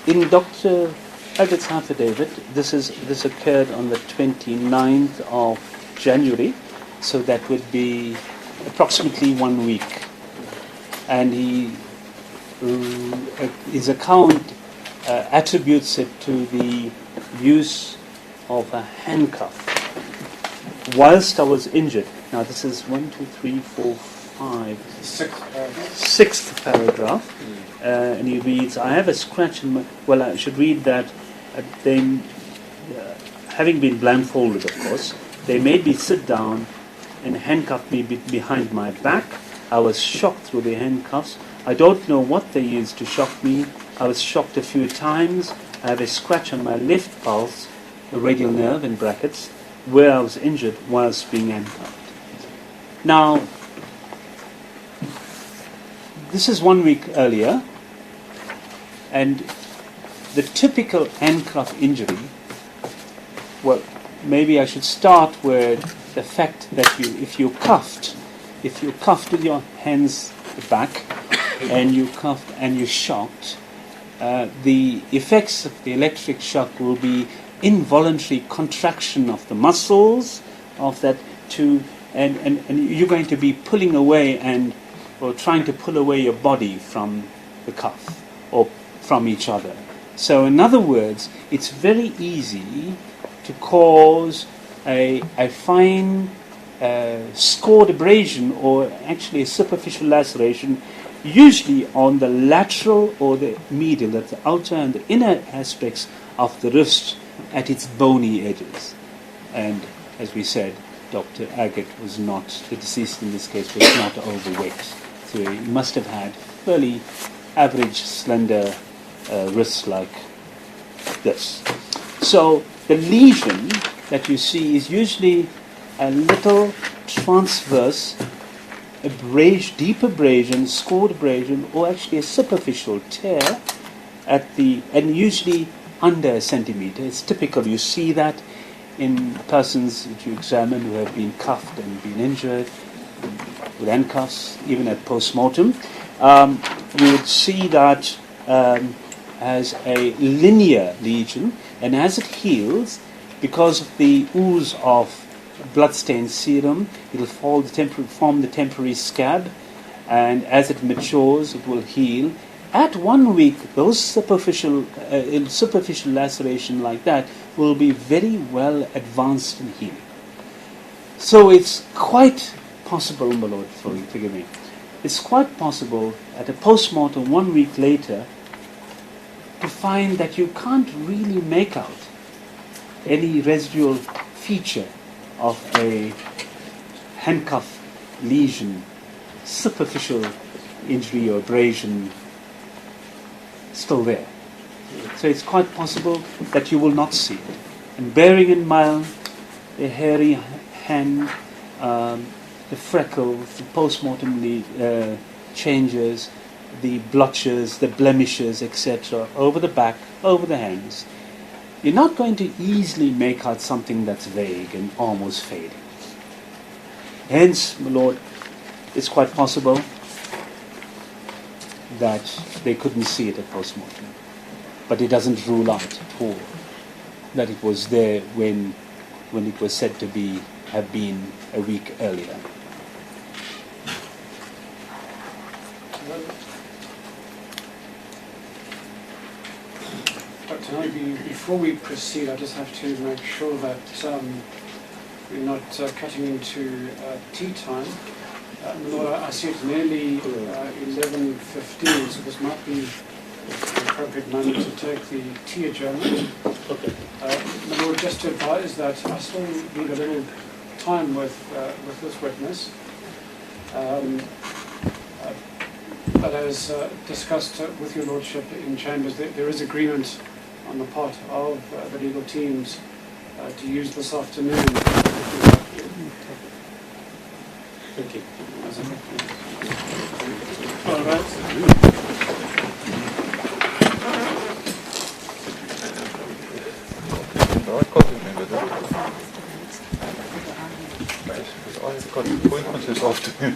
in Dr. Aggett's affidavit, this occurred on the 29th of January, so that would be approximately 1 week. And his account attributes it to the use of a handcuff whilst I was injured. Now this is 1, 2, 3, 4, 5, sixth paragraph, and he reads, I have a scratch in my... Well, I should read that having been blindfolded, of course, they made me sit down and handcuffed me behind my back. I was shocked through the handcuffs. I don't know what they used to shock me. I was shocked a few times. I have a scratch on my left pulse, the radial nerve in brackets, where I was injured whilst being handcuffed. Now, this is 1 week earlier, and the typical handcuff injury, well, maybe I should start with the fact that if you cuffed with your hands back and you cuffed and you shocked, the effects of the electric shock will be involuntary contraction of the muscles of that and you're going to be pulling away or trying to pull away your body from the cuff or from each other. So in other words, it's very easy to cause a fine scored abrasion or actually a superficial laceration, usually on the lateral or the medial, that's the outer and the inner aspects of the wrist at its bony edges. And as we said, Dr. Aggett was not, the deceased in this case, was not overweight. So he must have had fairly average, slender wrists like this. So the lesion that you see is usually a little transverse deep abrasion, scored abrasion, or actually a superficial tear and usually under a centimeter. It's typical. You see that in persons that you examine who have been cuffed and been injured with handcuffs, even at post-mortem. you would see that as a linear lesion, and as it heals, because of the ooze of bloodstained serum, it will form the temporary scab, and as it matures, it will heal. At 1 week, those superficial laceration like that will be very well advanced in healing. So it's quite possible, my lord, forgive me, it's quite possible at a post-mortem 1 week later to find that you can't really make out any residual feature of a handcuff lesion, superficial injury or abrasion still there. So it's quite possible that you will not see it. And bearing in mind the hairy hand, the freckles, the post-mortem changes, the blotches, the blemishes, etc., over the back, over the hands, you're not going to easily make out something that's vague and almost fading. Hence, my lord, it's quite possible that they couldn't see it at post-mortem. But it doesn't rule out at all that it was there when it was said to have been a week earlier. Dr. Naibi, before we proceed, I just have to make sure that we're not cutting into tea time. Lord, I see it's nearly 11:15, so this might be the appropriate moment to take the tea adjournment. Okay. My Lord, just to advise that I still need a little time with this witness. But as discussed with your Lordship in Chambers, there is agreement on the part of the legal teams to use this afternoon. Thank you. All right. I've got appointments this afternoon.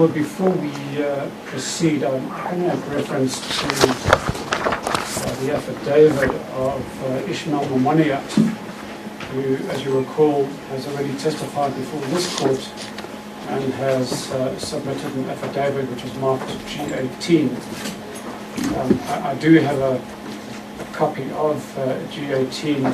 Lord, before we proceed, I'm going to have reference to the affidavit of Ishmael Momoniat, who, as you recall, has already testified before this court and has submitted an affidavit which is marked G18. I do have a copy of G18.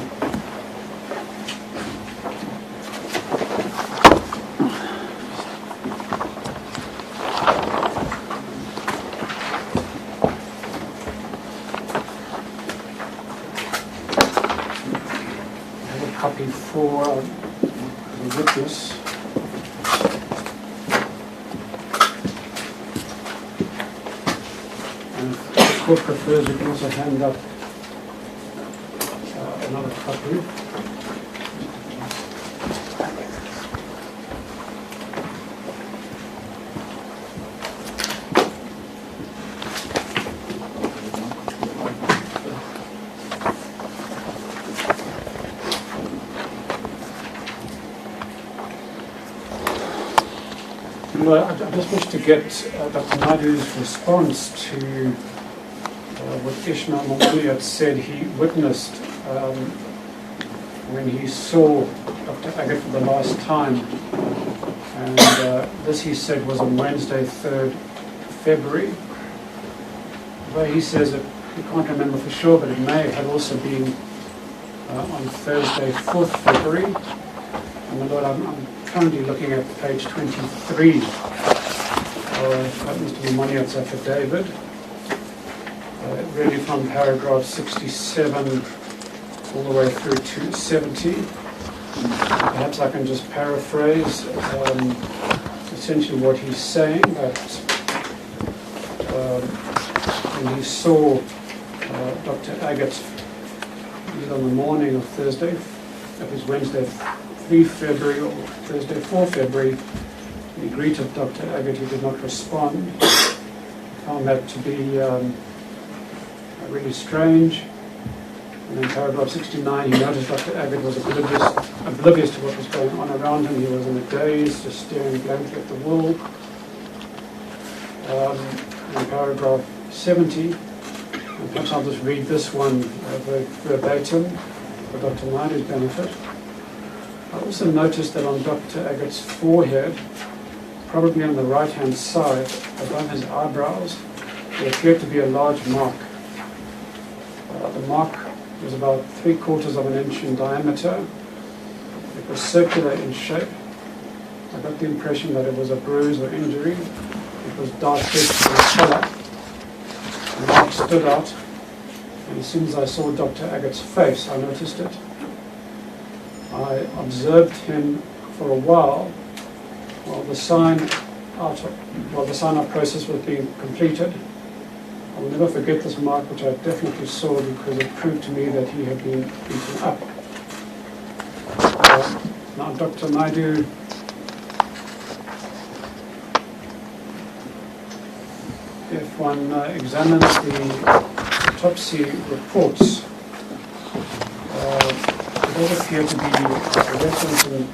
For the witness. And if the court prefers, you can also hand up another copy. I just wish to get Dr. Naidu's response to what Ishmael Momoniat said he witnessed when he saw Dr. Aggett for the last time. And this, he said, was on Wednesday, 3rd February. Although he says that he can't remember for sure, but it may have also been on Thursday, 4th February. And my Lord, I'm currently looking at page 23 of Mr. Momoniat's affidavit, really from paragraph 67 all the way through to 70. Perhaps I can just paraphrase essentially what he's saying, that when he saw Dr. Aggett either on the morning of Thursday, that was Wednesday 3 February or Thursday 4 February, he greeted Dr. Aggett, he did not respond. Found that to be really strange. And in paragraph 69, he noticed Dr. Aggett was oblivious to what was going on around him. He was in a daze, just staring blankly at the wall. In paragraph 70, and perhaps I'll just read this one verbatim for Dr. Naidu's benefit. I also noticed that on Dr. Aggett's forehead, probably on the right-hand side, above his eyebrows, there appeared to be a large mark. The mark was about 3/4 of an inch in diameter. It was circular in shape. I got the impression that it was a bruise or injury. It was dark red in color. The mark stood out, and as soon as I saw Dr. Aggett's face, I noticed it. I observed him for a while the sign-out process was being completed. I will never forget this mark, which I definitely saw because it proved to me that he had been beaten up. Now, Dr. Naidu, if one examines the autopsy reports, there does appear to be a reference in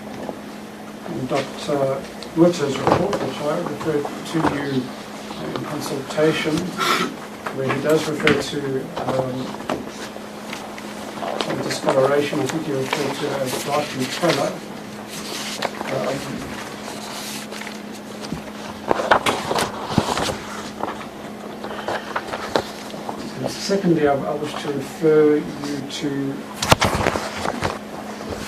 Dr. Witter's report, which I referred to you in consultation, where he does refer to some discoloration. I think he referred to it as dark in colour. And secondly, I wish to refer you to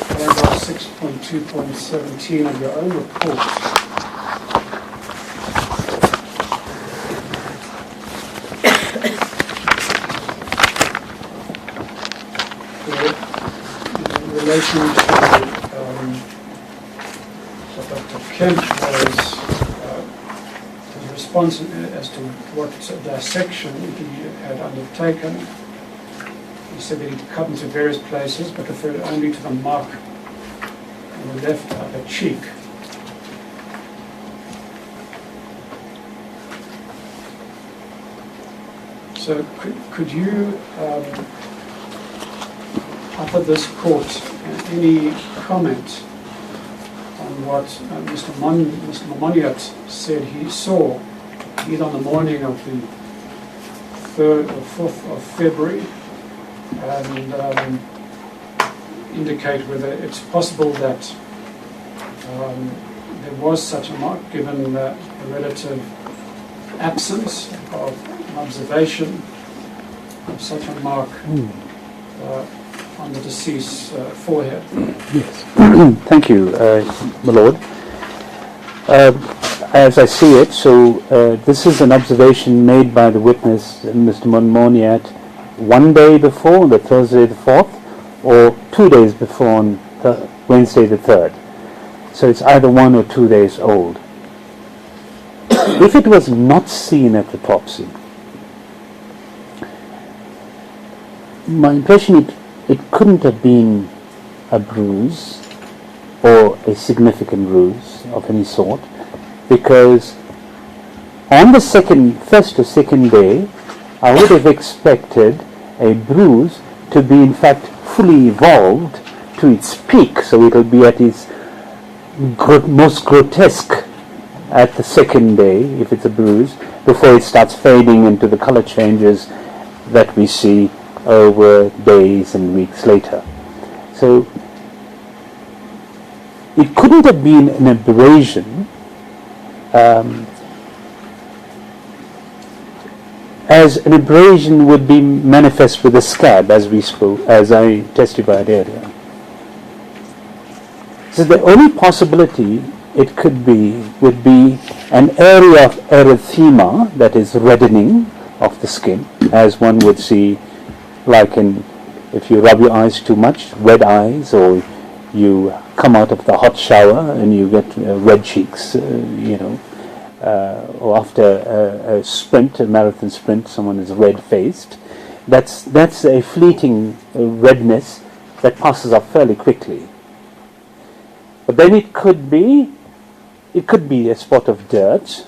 paragraph 6.2.17 of your own report. In relation to what Dr. Kemp was, his response as to what dissection he had undertaken. He said that he'd cut into various places, but referred only to the mark on the left upper cheek. So could you offer this court any comment on what Mr. Momoniat said he saw either on the morning of the 3rd or 4th of February, and indicate whether it's possible that there was such a mark, given the relative absence of an observation of such a mark on the deceased's forehead. Yes. Thank you, my lord. As I see it, so this is an observation made by the witness, Mr. Monmoniat, one day before, on the Thursday the 4th, or 2 days before, on Wednesday the 3rd. So it's either 1 or 2 days old. If it was not seen at autopsy, my impression it couldn't have been a bruise or a significant bruise of any sort, because on the first or second day, I would have expected a bruise to be in fact fully evolved to its peak, so it will be at its most grotesque at the second day, if it's a bruise, before it starts fading into the color changes that we see over days and weeks later. So it couldn't have been an aberration, as an abrasion would be manifest with a scab, as I testified earlier. So the only possibility it could be would be an area of erythema, that is reddening of the skin, as one would see, like if you rub your eyes too much, red eyes, or you come out of the hot shower and you get red cheeks, or after a marathon sprint, someone is red-faced. That's a fleeting redness that passes off fairly quickly. But then it could be a spot of dirt,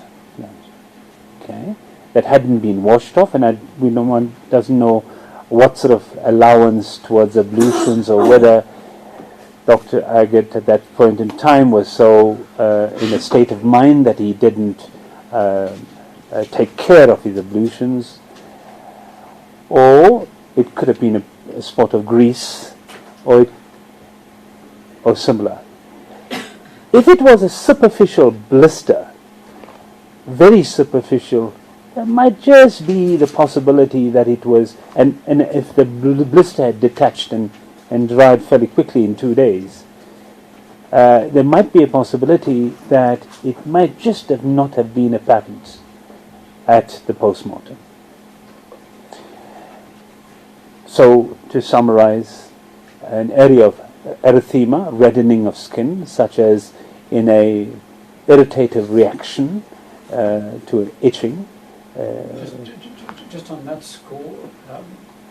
okay, that hadn't been washed off, and one doesn't know what sort of allowance towards ablutions, or whether Dr. Aggett at that point in time was so in a state of mind that he didn't take care of his ablutions, or it could have been a spot of grease, or similar. If it was a superficial blister, very superficial, there might just be the possibility that it was, and if the blister had detached and dried fairly quickly in 2 days, there might be a possibility that it might just not have been apparent at the post-mortem. So, to summarize, an area of erythema, reddening of skin, such as in a irritative reaction to itching. Just on that score,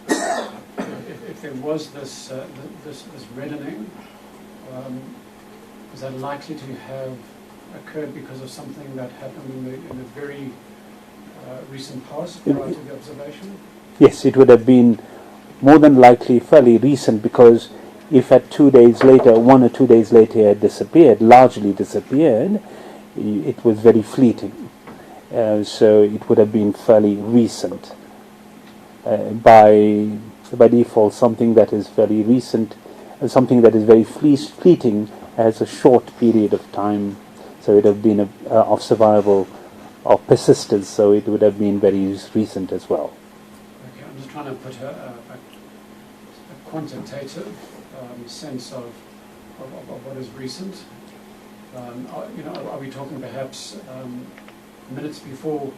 if there was this reddening, is that likely to have occurred because of something that happened in the very recent past prior to the observation? Yes, it would have been more than likely fairly recent, because if at 2 days later, 1 or 2 days later, it had disappeared, largely disappeared, it was very fleeting. So it would have been fairly recent. By default, something that is very recent, something that is very fleeting, has a short period of time. So it would have been of survival, of persistence. So it would have been very recent as well. Okay, I'm just trying to put a quantitative sense of what is recent. Are we talking perhaps minutes before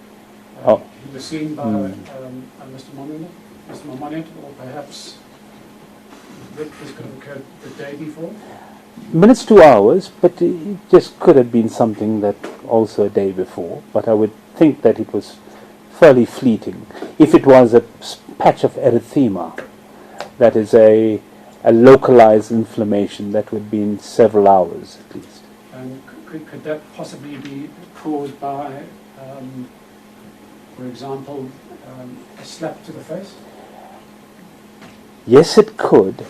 he was seen by Mr. Momoniat, or perhaps this could have occurred the day before? Minutes to hours, but it just could have been something that also a day before. But I would think that it was fairly fleeting. If it was a patch of erythema, that is a localized inflammation, that would be in several hours at least. And could that possibly be caused by, for example, a slap to the face? Yes, it could.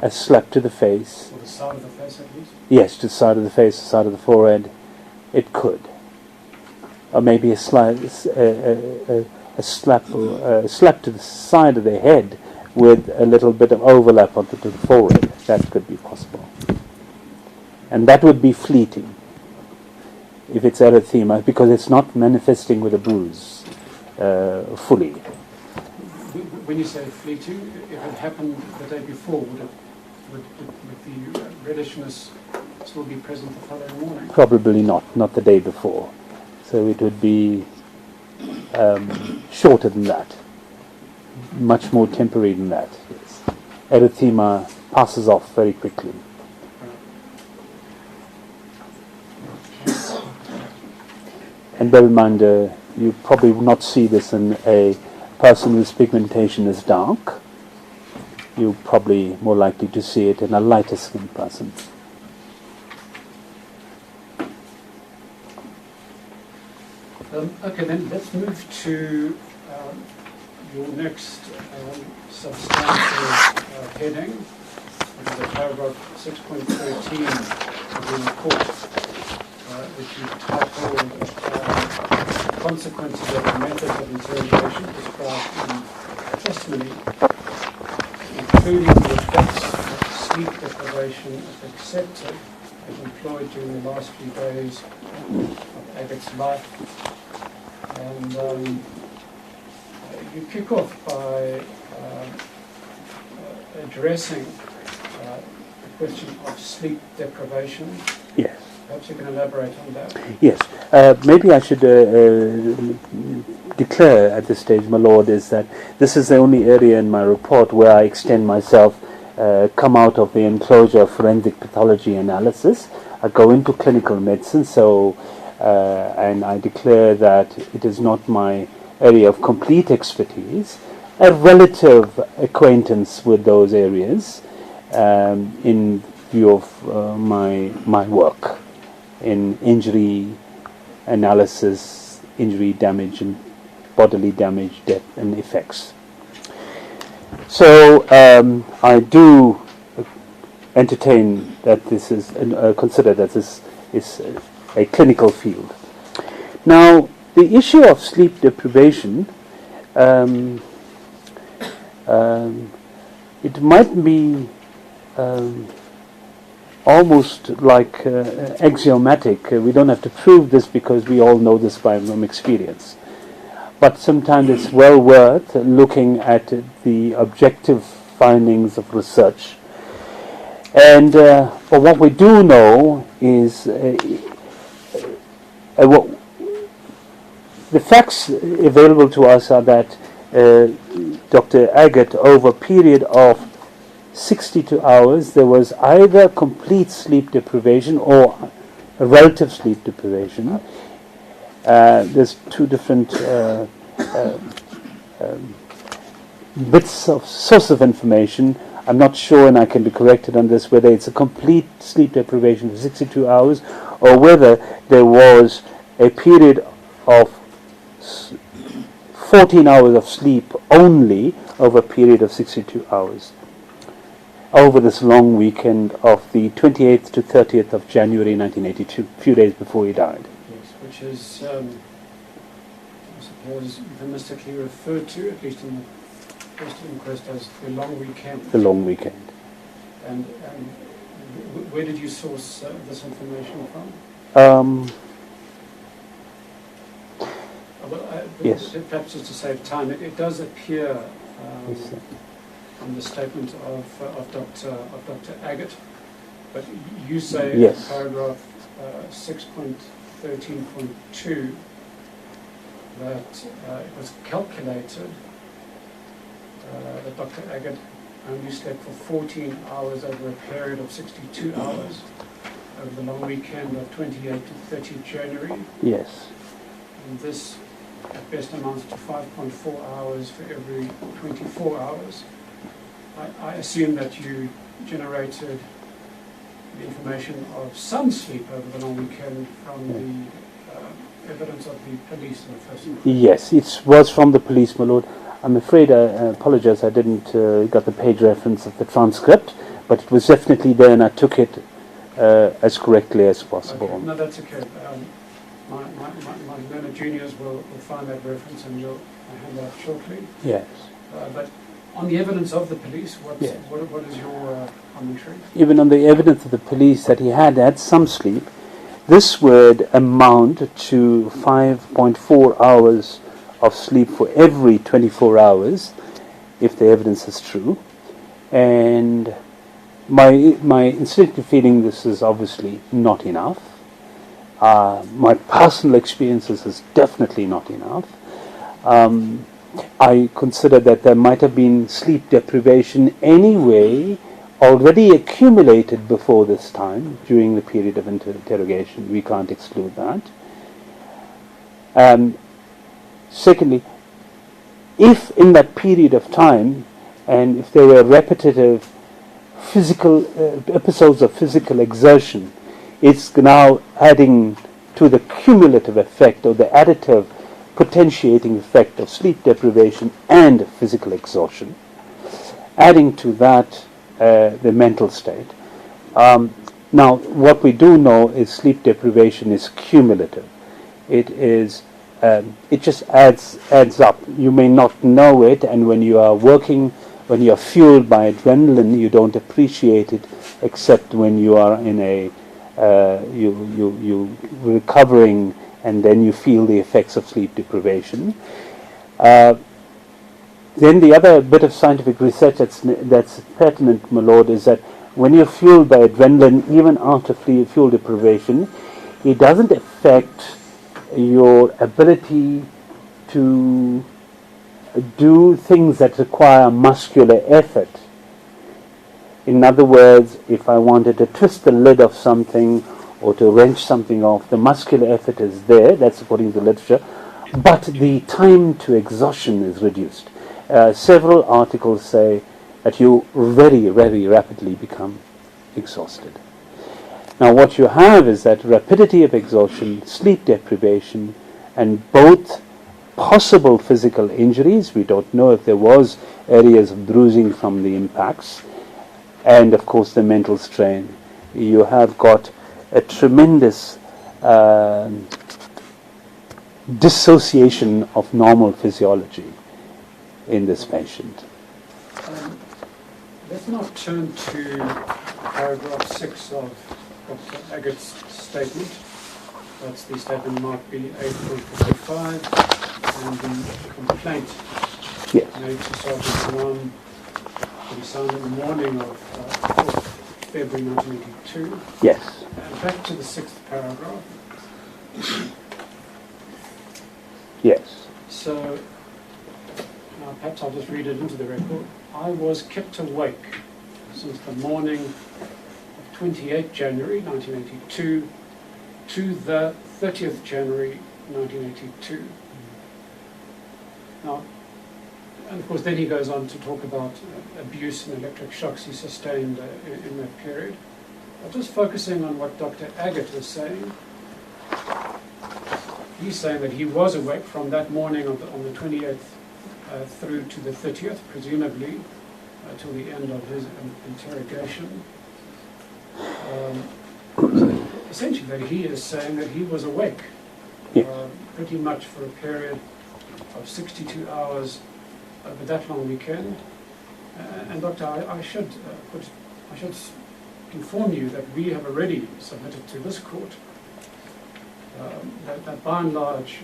a slap to the face. Or the side of the face at least? Yes, to the side of the face, the side of the forehead. It could. Or maybe a slap to the side of the head with a little bit of overlap onto the forehead. That could be possible. And that would be fleeting if it's erythema, because it's not manifesting with a bruise fully. When you say fleeting, if it happened the day before, would the reddishness still be present the following morning? Probably not the day before. So it would be shorter than that, much more temporary than that. Yes. Erythema passes off very quickly. And bear in mind, you probably will not see this in a person whose pigmentation is dark. You're probably more likely to see it in a lighter skinned person. Okay, then let's move to your next substantive heading, which is a paragraph 6.13 of the report, which you titled Consequences of the Methods of Interrogation Described in Testimony, including the effects of sleep deprivation if accepted as employed during the last few days of Aggett's life. And you kick off by addressing the question of sleep deprivation. Yes. Perhaps you can elaborate on that. Yes. Maybe I should declare at this stage, my Lord, is that this is the only area in my report where I extend myself, come out of the enclosure of forensic pathology analysis. I go into clinical medicine, so and I declare that it is not my area of complete expertise, a relative acquaintance with those areas in view of my work in injury analysis, injury damage and bodily damage, death and effects. So I do entertain that this is, consider that this is a clinical field. Now, the issue of sleep deprivation, it might be almost like axiomatic. We don't have to prove this because we all know this from experience. But sometimes it's well worth looking at the objective findings of research. And but what we do know is the facts available to us are that Dr. Aggett, over a period of 62 hours, there was either complete sleep deprivation or a relative sleep deprivation. There's two different bits of source of information. I'm not sure, and I can be corrected on this, whether it's a complete sleep deprivation for 62 hours or whether there was a period of 14 hours of sleep only over a period of 62 hours over this long weekend of the 28th to 30th of January 1982, a few days before he died. Yes, which is, I suppose, euphemistically referred to, at least in the first inquest, as the long weekend. The long weekend. And where did you source this information from? Yes. Perhaps just to save time, it does appear Yes, in the statement of Dr. Aggett, but you say yes. in paragraph 6.13.2 that it was calculated that Dr. Aggett only slept for 14 hours over a period of 62 hours over the long weekend of 28 to 30 January. Yes. And this at best amounts to 5.4 hours for every 24 hours. I assume that you generated the information of some sleep over the long weekend from the evidence of the police in the first inquest. Yes, it was from the police, my lord. I'm afraid, I apologize, I didn't got the page reference of the transcript, but it was definitely there, and I took it as correctly as possible. Okay. No, that's okay. My learner juniors will find that reference, and you'll hand that shortly. Yes. But on the evidence of the police, what is your commentary? Even on the evidence of the police that he had some sleep, this would amount to 5.4 hours of sleep for every 24 hours, if the evidence is true. And my instinctive feeling, this is obviously not enough. My personal experiences is definitely not enough. I consider that there might have been sleep deprivation anyway, already accumulated before this time, during the period of interrogation. We can't exclude that. Secondly, if in that period of time, and if there were repetitive physical episodes of physical exertion, it's now adding to the cumulative effect or the additive potentiating effect of sleep deprivation and physical exhaustion, adding to that the mental state. Now, what we do know is sleep deprivation is cumulative. It is. It just adds up. You may not know it, and when you are working, when you are fueled by adrenaline, you don't appreciate it, except when you are in a you recovering, and then you feel the effects of sleep deprivation. Then the other bit of scientific research that's pertinent, my lord, is that when you're fueled by adrenaline, even after fuel deprivation, it doesn't affect your ability to do things that require muscular effort. In other words, if I wanted to twist the lid of something or to wrench something off, the muscular effort is there, that's according to the literature, but the time to exhaustion is reduced. Several articles say that you very, very rapidly become exhausted. Now what you have is that rapidity of exhaustion, sleep deprivation, and both possible physical injuries. We don't know if there was areas of bruising from the impacts, and of course the mental strain. You have got a tremendous dissociation of normal physiology in this patient. Let's now turn to paragraph 6 of Dr. Aggett's statement. That's the statement marked B8.45, and the complaint made to Sergeant Brown to be signed in the morning of 4th February 1982. Yes. And back to the 6th paragraph. Yes. So, now perhaps I'll just read it into the record. I was kept awake since the morning of 28th January 1982 to the 30th January 1982. Now, and of course then he goes on to talk about abuse and electric shocks he sustained in that period. But just focusing on what Dr. Aggett was saying, he's saying that he was awake from that morning on the 28th through to the 30th, presumably, till the end of his interrogation. Essentially, that he is saying that he was awake pretty much for a period of 62 hours over that long weekend. And Doctor, I should inform you that we have already submitted to this court that by and large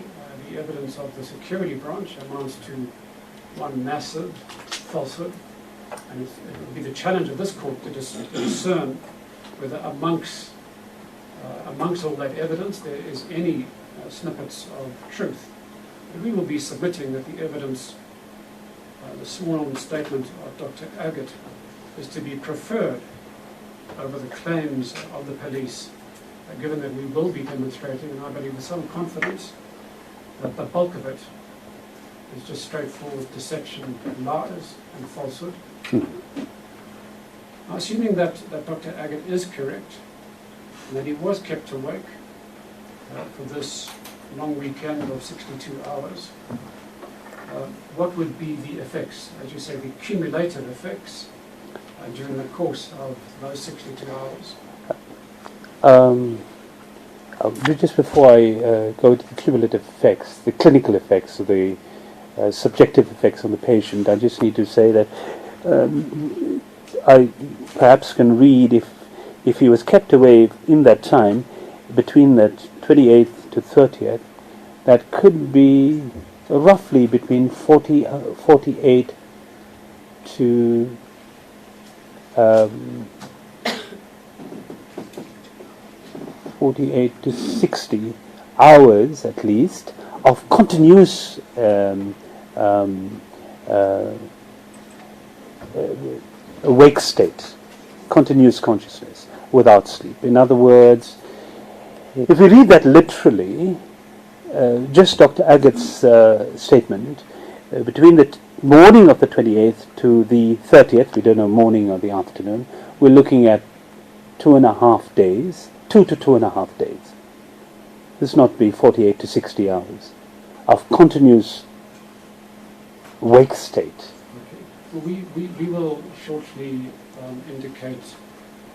the evidence of the security branch amounts to one massive falsehood, and it will be the challenge of this court to discern whether amongst all that evidence there is any snippets of truth. And we will be submitting that the evidence, the sworn statement of Dr. Aggett, is to be preferred over the claims of the police, given that we will be demonstrating, and I believe with some confidence, that the bulk of it is just straightforward deception and lies and falsehood. Now, assuming that Dr. Aggett is correct, and that he was kept awake for this long weekend of 62 hours, what would be the effects, as you say, the cumulative effects during the course of those 62 hours? Just before I go to the cumulative effects, the clinical effects, or the subjective effects on the patient, I just need to say that I perhaps can read if he was kept away in that time, between that 28th to 30th, that could be roughly between 48 to 48 to 60 hours at least of continuous awake state, continuous consciousness without sleep. In other words, if we read that literally, just Dr. Aggett's statement, between the morning of the 28th to the 30th, we don't know morning or the afternoon, we're looking at 2.5 days, 2 to 2.5 days. This not be 48 to 60 hours of continuous wake state. Okay. Well, we will shortly indicate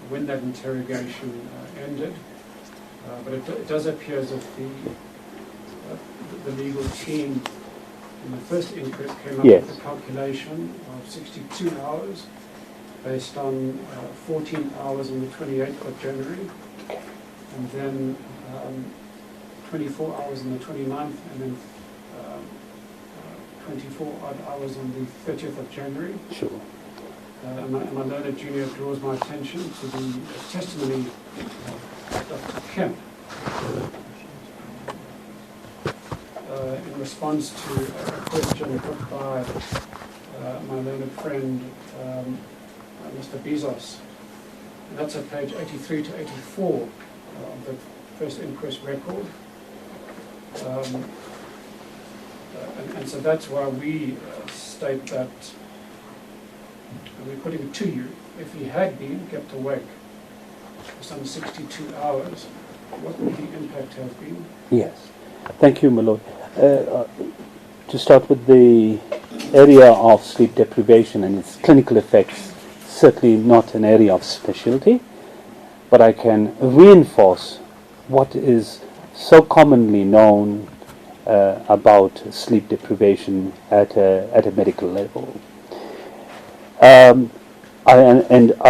when that interrogation ended, but it does appear as if the legal team in the first inquest came up with a calculation of 62 hours based on 14 hours on the 28th of January, and then 24 hours on the 29th, and then 24 odd hours on the 30th of January. Sure. And my learned junior draws my attention to the testimony of Dr. Kemp in response to a question put by my learned friend, Mr. Bezos. And that's at page 83 to 84 of the first inquest record. And so that's why we state that, and we're putting it to you, if he had been kept awake for some 62 hours, what would the impact have been? Yes. Thank you, my lord. To start with the area of sleep deprivation and its clinical effects, certainly not an area of specialty, but I can reinforce what is so commonly known about sleep deprivation at a medical level. I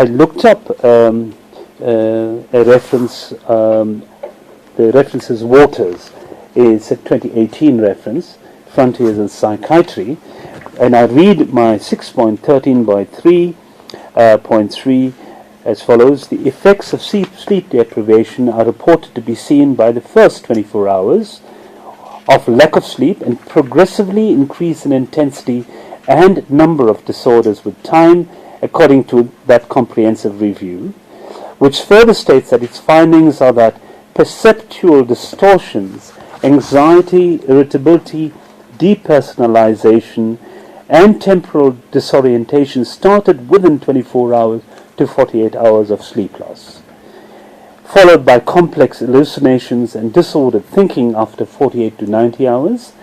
looked up a reference. The reference is Waters. It's a 2018 reference, Frontiers in Psychiatry, and I read my 6.13 by 3.3 as follows. The effects of sleep deprivation are reported to be seen by the first 24 hours of lack of sleep and progressively increase in intensity and number of disorders with time, according to that comprehensive review, which further states that its findings are that perceptual distortions, anxiety, irritability, depersonalization, and temporal disorientation started within 24 hours to 48 hours of sleep loss, followed by complex hallucinations and disordered thinking after 48 to 90 hours,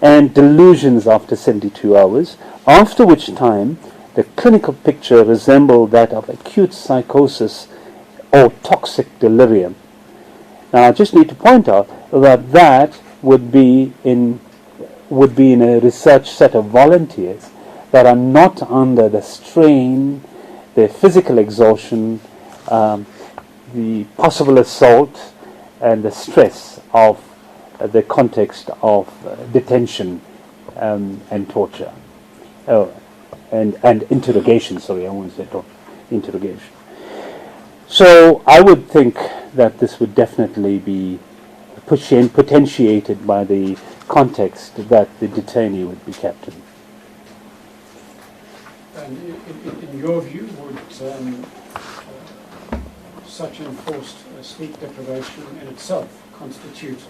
and delusions after 72 hours, after which time the clinical picture resembled that of acute psychosis or toxic delirium. Now, I just need to point out that that would be in a research set of volunteers that are not under the strain, the physical exhaustion, the possible assault, and the stress of the context of detention and torture, and interrogation. Sorry, I won't say torture, interrogation. So I would think that this would definitely be potentiated by the context that the detainee would be kept in. And in your view, would such enforced sleep deprivation in itself constitute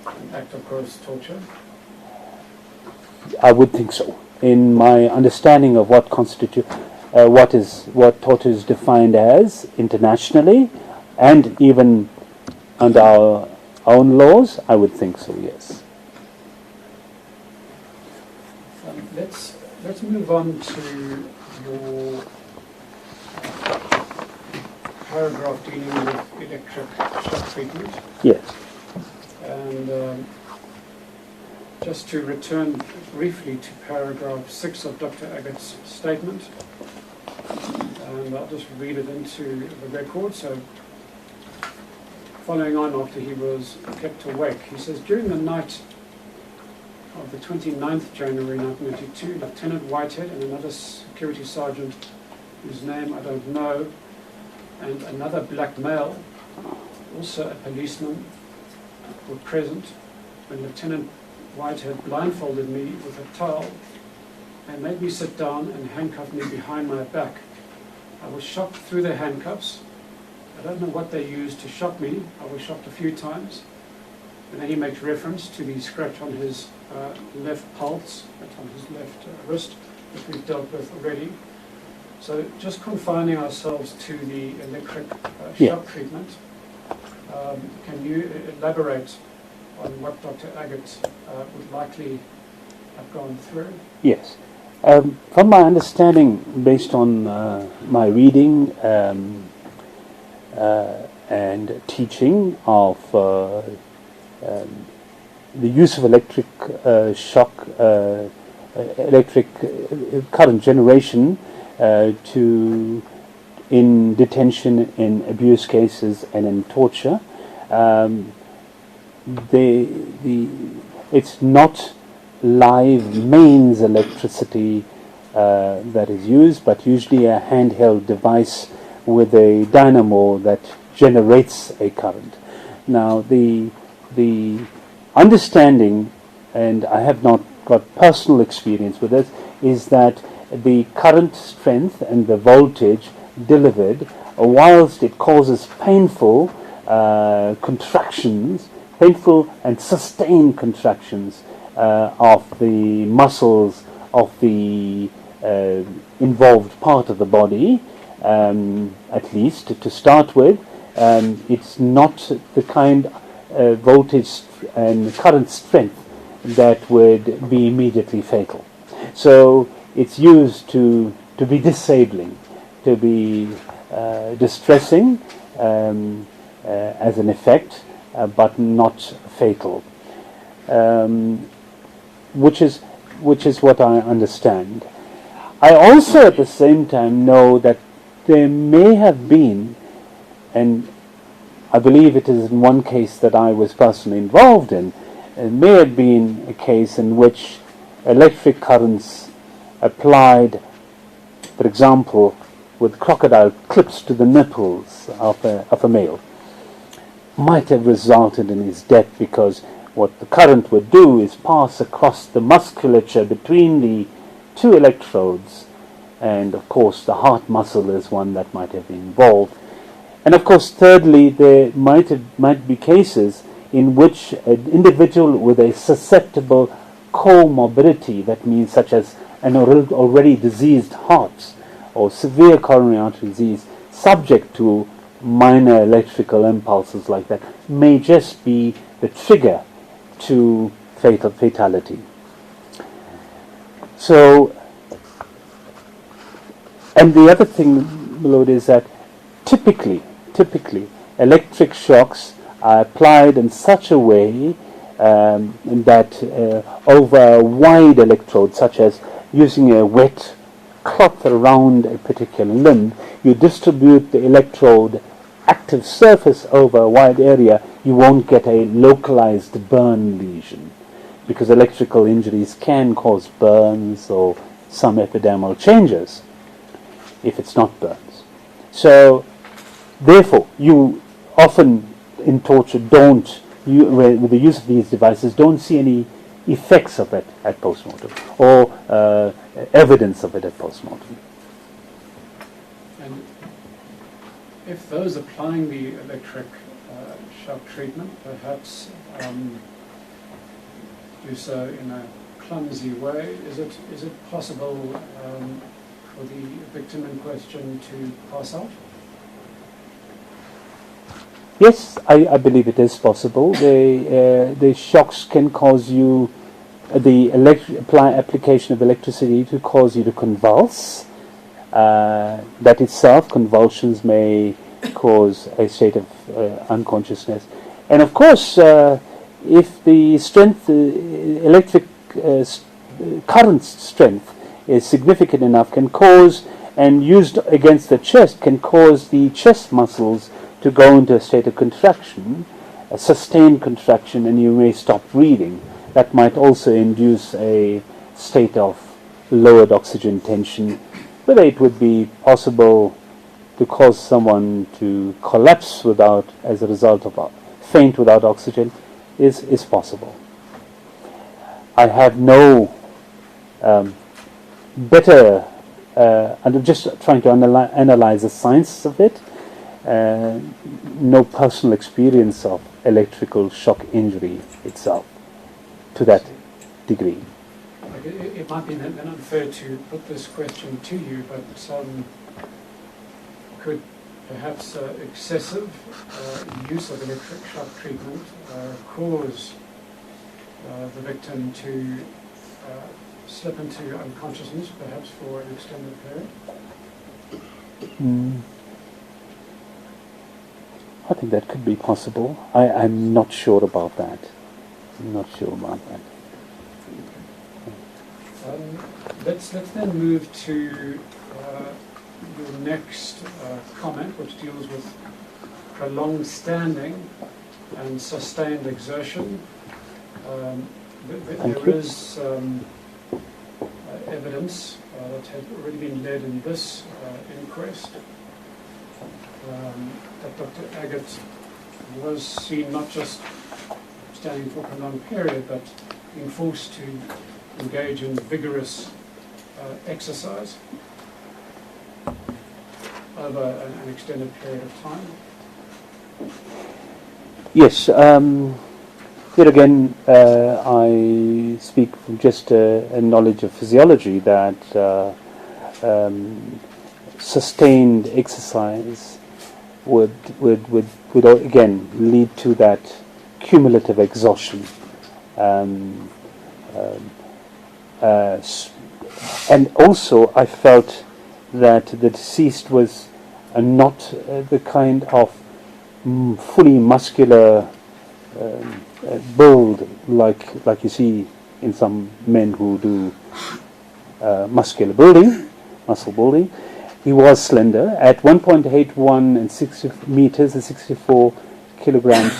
an act of gross torture? I would think so. In my understanding of what torture is defined as internationally, and even under our own laws, I would think so. Yes. Let's move on to your paragraph dealing with electric shock treatment. Yes. And just to return briefly to paragraph 6 of Dr. Aggett's statement, and I'll just read it into the record. So, following on after he was kept awake, he says, during the night of the 29th January 1992, Lieutenant Whitehead and another security sergeant, whose name I don't know, and another black male, also a policeman, were present when Lieutenant Whitehead blindfolded me with a towel and made me sit down and handcuffed me behind my back. I was shocked through the handcuffs. I don't know what they used to shock me. I was shocked a few times. And then he makes reference to the scratch on his left pulse, on his left wrist, which we've dealt with already. So just confining ourselves to the electric shock treatment, can you elaborate on what Dr. Aggett would likely have gone through? Yes. From my understanding, based on my reading and teaching of the use of electric shock, electric current generation in detention, in abuse cases, and in torture, it's not live mains electricity that is used, but usually a handheld device with a dynamo that generates a current. Now, the understanding, and I have not got personal experience with this, is that the current strength and the voltage delivered, whilst it causes painful contractions, painful and sustained contractions of the muscles of the involved part of the body, at least to start with, it's not the kind of voltage and current strength that would be immediately fatal. So it's used to be disabling, to be distressing as an effect, but not fatal, which is what I understand. I also at the same time know that there may have been, and I believe it is in one case that I was personally involved in, it may have been a case in which electric currents applied, for example, with crocodile clips to the nipples of a male, might have resulted in his death, because what the current would do is pass across the musculature between the two electrodes, and of course the heart muscle is one that might have been involved. And of course, thirdly, there might be cases in which an individual with a susceptible comorbidity, that means such as an already diseased heart or severe coronary artery disease, subject to minor electrical impulses like that, may just be the trigger to fatality. So, and the other thing, Lord, is that typically electric shocks are applied in such a way that over a wide electrode, such as using a wet cloth around a particular limb, you distribute the electrode active surface over a wide area, you won't get a localized burn lesion, because electrical injuries can cause burns or some epidermal changes if it's not burns. So therefore, you often in torture with the use of these devices, don't see any effects of it at postmortem, or evidence of it at postmortem. And if those applying the electric shock treatment perhaps do so in a clumsy way, is it possible for the victim in question to pass out? Yes, I believe it is possible. The shocks can cause you, the application of electricity to cause you to convulse. That itself, convulsions may cause a state of unconsciousness. And of course, if the strength, electric current strength is significant enough, can cause, and used against the chest, can cause the chest muscles to go into a state of contraction, a sustained contraction, and you may stop breathing. That might also induce a state of lowered oxygen tension. Whether it would be possible to cause someone to collapse without, as a result of faint without oxygen, is possible. I have no better, I'm just trying to analyze the science of it, no personal experience of electrical shock injury itself to that degree. It might be then unfair to put this question to you, but could perhaps excessive use of electric shock treatment cause the victim to slip into unconsciousness, perhaps for an extended period? I think that could be possible. I'm not sure about that. I'm not sure about that. Let's then move to your next comment, which deals with prolonged standing and sustained exertion. There is evidence that has already been led in this inquest that Dr. Aggett was seen not just standing for a prolonged period, but being forced to engage in vigorous exercise over an extended period of time. Yes, here again I speak from just a knowledge of physiology that sustained exercise would again lead to that cumulative exhaustion. And also I felt that the deceased was not the kind of fully muscular build like you see in some men who do muscle building. He was slender. At 1.81 and 60 meters and 64 kilograms,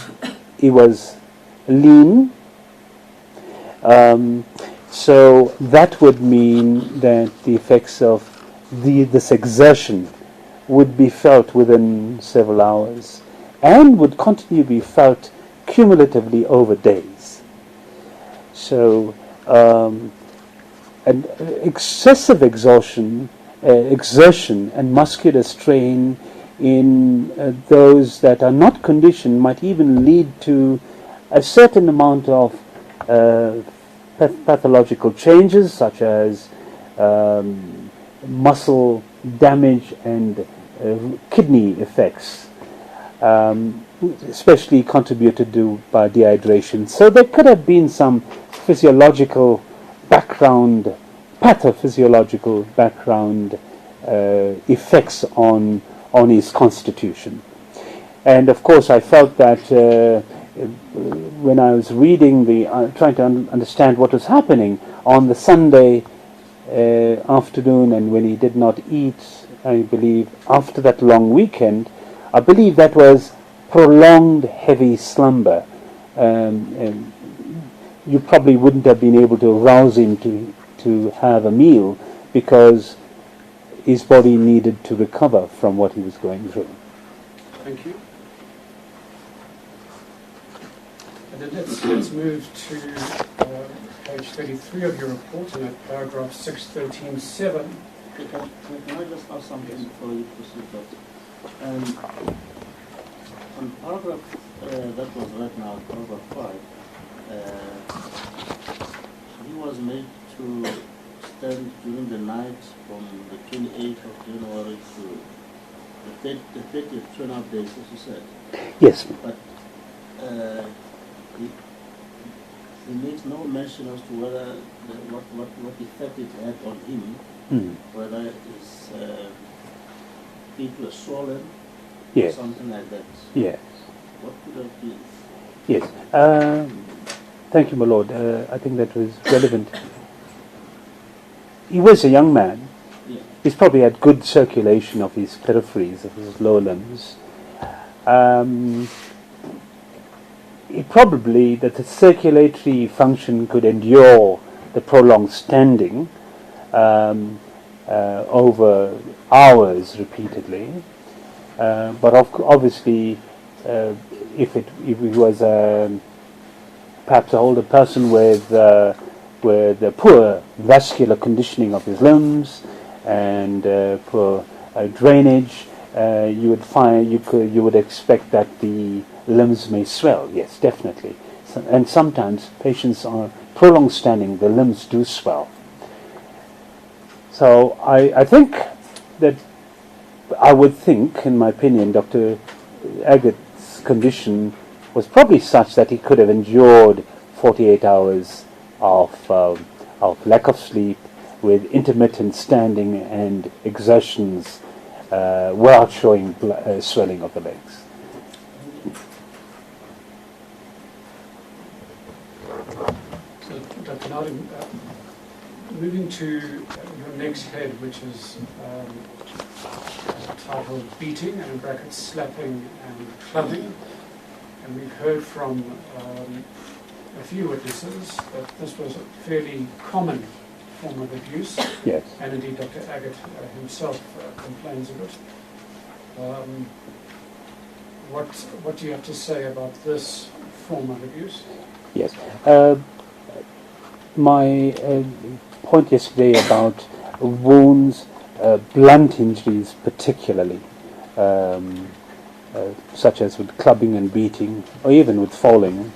he was lean. So that would mean that the effects of this exertion would be felt within several hours and would continue to be felt cumulatively over days. So an excessive exertion and muscular strain in those that are not conditioned might even lead to a certain amount of pathological changes, such as muscle damage and kidney effects, especially contributed to by dehydration. So there could have been some physiological background, pathophysiological background effects on his constitution. And of course I felt that when I was reading trying to understand what was happening on the Sunday afternoon, and when he did not eat, I believe, after that long weekend, I believe that was prolonged heavy slumber. You probably wouldn't have been able to rouse him to have a meal because his body needed to recover from what he was going through. Thank you. And then let's move to page 33 of your report, and at paragraph 613.7. Can I just ask something before you proceed? On paragraph that was read now, paragraph 5, he was made to stand during the night from the 28th of January to the 30th, 2.5 days, as you said. Yes. But he makes no mention as to whether what effect it had on him, whether his feet were swollen, Yes. Something like that. Yes. What could have been? Yes. Thank you, my lord. I think that was relevant. He was a young man. Yeah. He's probably had good circulation of his peripheries, of his lower limbs. It probably that the circulatory function could endure the prolonged standing over hours repeatedly. But obviously, if he was perhaps an older person with a poor vascular conditioning of his limbs and poor drainage, you would expect that the limbs may swell. Yes, definitely. And sometimes patients are prolonged standing; the limbs do swell. So I think that I would think, in my opinion, Dr. Aggett's condition was probably such that he could have endured 48 hours of lack of sleep with intermittent standing and exertions without showing swelling of the legs. So, Dr. Nardin, moving to your next head, which is titled Beating, and in brackets slapping and clubbing. And we've heard from a few witnesses that this was a fairly common form of abuse. Yes. And indeed Dr. Aggett himself complains of it. What do you have to say about this form of abuse? Yes. My point yesterday about wounds, blunt injuries particularly, such as with clubbing and beating, or even with falling,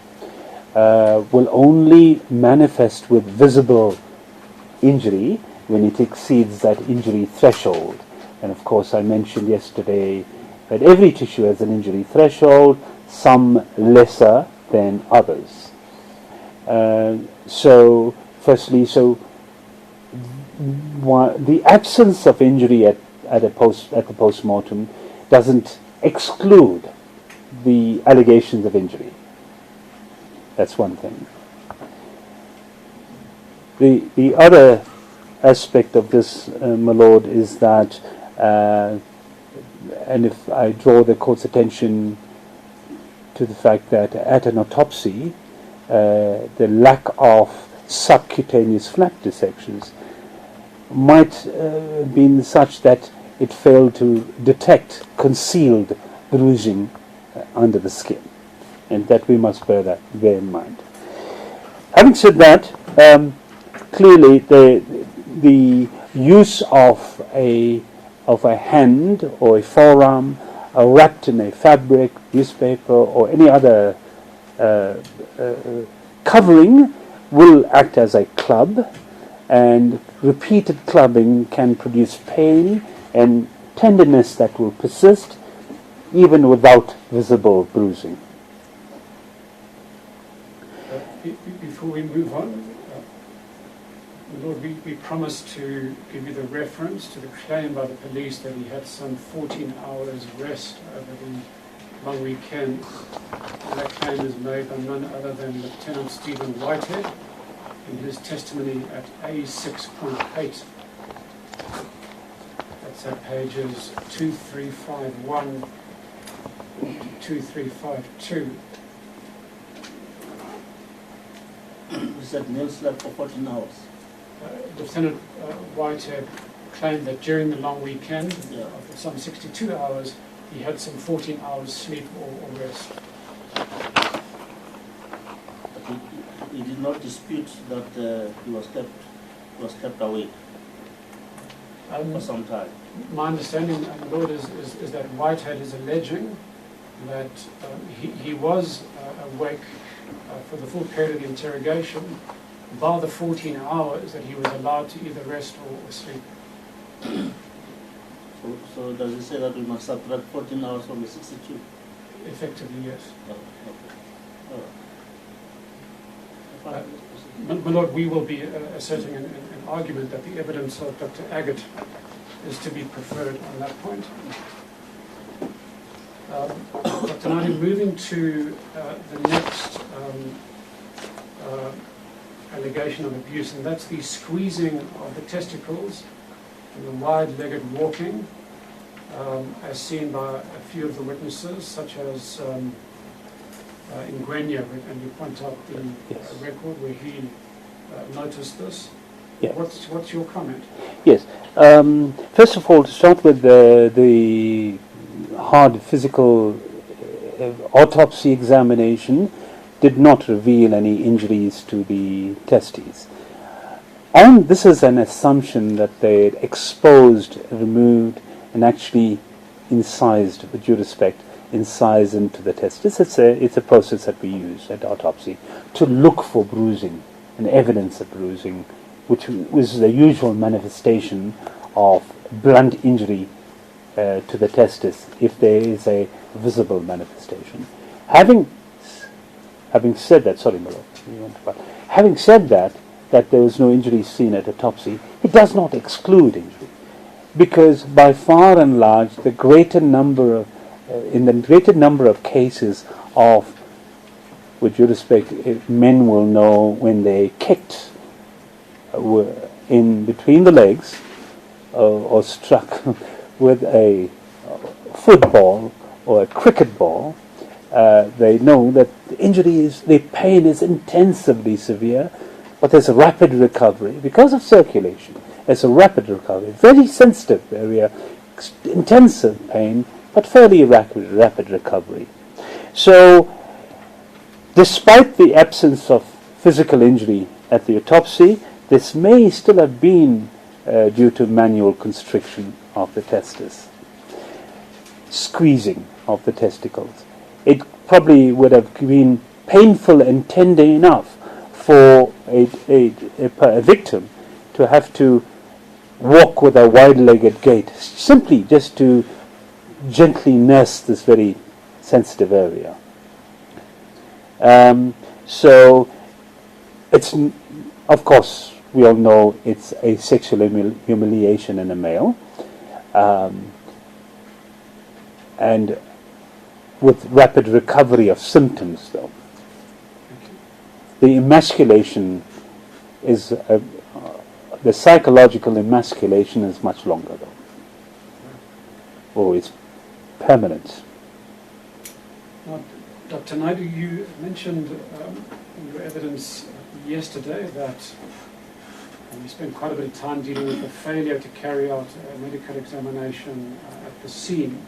will only manifest with visible injury when it exceeds that injury threshold. And of course I mentioned yesterday that every tissue has an injury threshold, some lesser than others. So the absence of injury at the post-mortem doesn't exclude the allegations of injury. That's one thing. The other aspect of this, my lord, is that, and if I draw the court's attention to the fact that at an autopsy, the lack of subcutaneous flap dissections might have been such that it failed to detect concealed bruising under the skin, and that we must bear in mind. Having said that, clearly the use of a hand or a forearm wrapped in a fabric, newspaper, or any other covering will act as a club, and repeated clubbing can produce pain and tenderness that will persist even without visible bruising. Before we move on, Lord, we promised to give you the reference to the claim by the police that he had some 14 hours rest over the long weekend. And that claim is made by none other than Lieutenant Stephen Whitehead in his testimony at A6.8. That's at pages 2351 to 2352. You said Neil slept for 14 hours. Lieutenant Whitehead claimed that during the long weekend, Yeah. of some 62 hours, he had some 14 hours sleep or rest. But he did not dispute that he was kept awake for some time. My understanding, Lord, is that Whitehead is alleging that he was awake for the full period of the interrogation, bar the 14 hours that he was allowed to either rest or sleep. So does he say that we must subtract 14 hours from the 62? Effectively, yes. Oh, okay. All right. But Lord, we will be asserting an argument that the evidence of Dr. Aggett is to be preferred on that point. Dr. Knightley, moving to the next allegation of abuse, and that's the squeezing of the testicles and the wide-legged walking, as seen by a few of the witnesses, such as Inquest, and you point out the record where he noticed this. Yeah. What's your comment? Yes. First of all, to start with the hard physical autopsy examination did not reveal any injuries to the testes. This is an assumption that they had exposed, removed, and actually incised, with due respect, incise into the testis. It's a process that we use at autopsy to look for bruising and evidence of bruising, which was the usual manifestation of blunt injury to the testis if there is a visible manifestation. Having said that, having said that there was no injury seen at autopsy, it does not exclude injury, because by far and large, in the greater number of cases of, with due respect, men will know when they kicked in between the legs or struck with a football or a cricket ball, they know that the pain is intensively severe, but there's a rapid recovery because of circulation. There's a rapid recovery, very sensitive area, intensive pain, but fairly rapid recovery. So, despite the absence of physical injury at the autopsy, this may still have been due to manual constriction of the testis, squeezing of the testicles. It probably would have been painful and tender enough for a victim to have to walk with a wide-legged gait, simply just to gently nurse this very sensitive area. So, it's, of course, we all know it's a sexual humiliation in a male, and with rapid recovery of symptoms, though. The emasculation is, the psychological emasculation is much longer, though. Oh, it's permanent. Now, Dr. Naidu, you mentioned in your evidence yesterday that you spent quite a bit of time dealing with the failure to carry out a medical examination at the scene.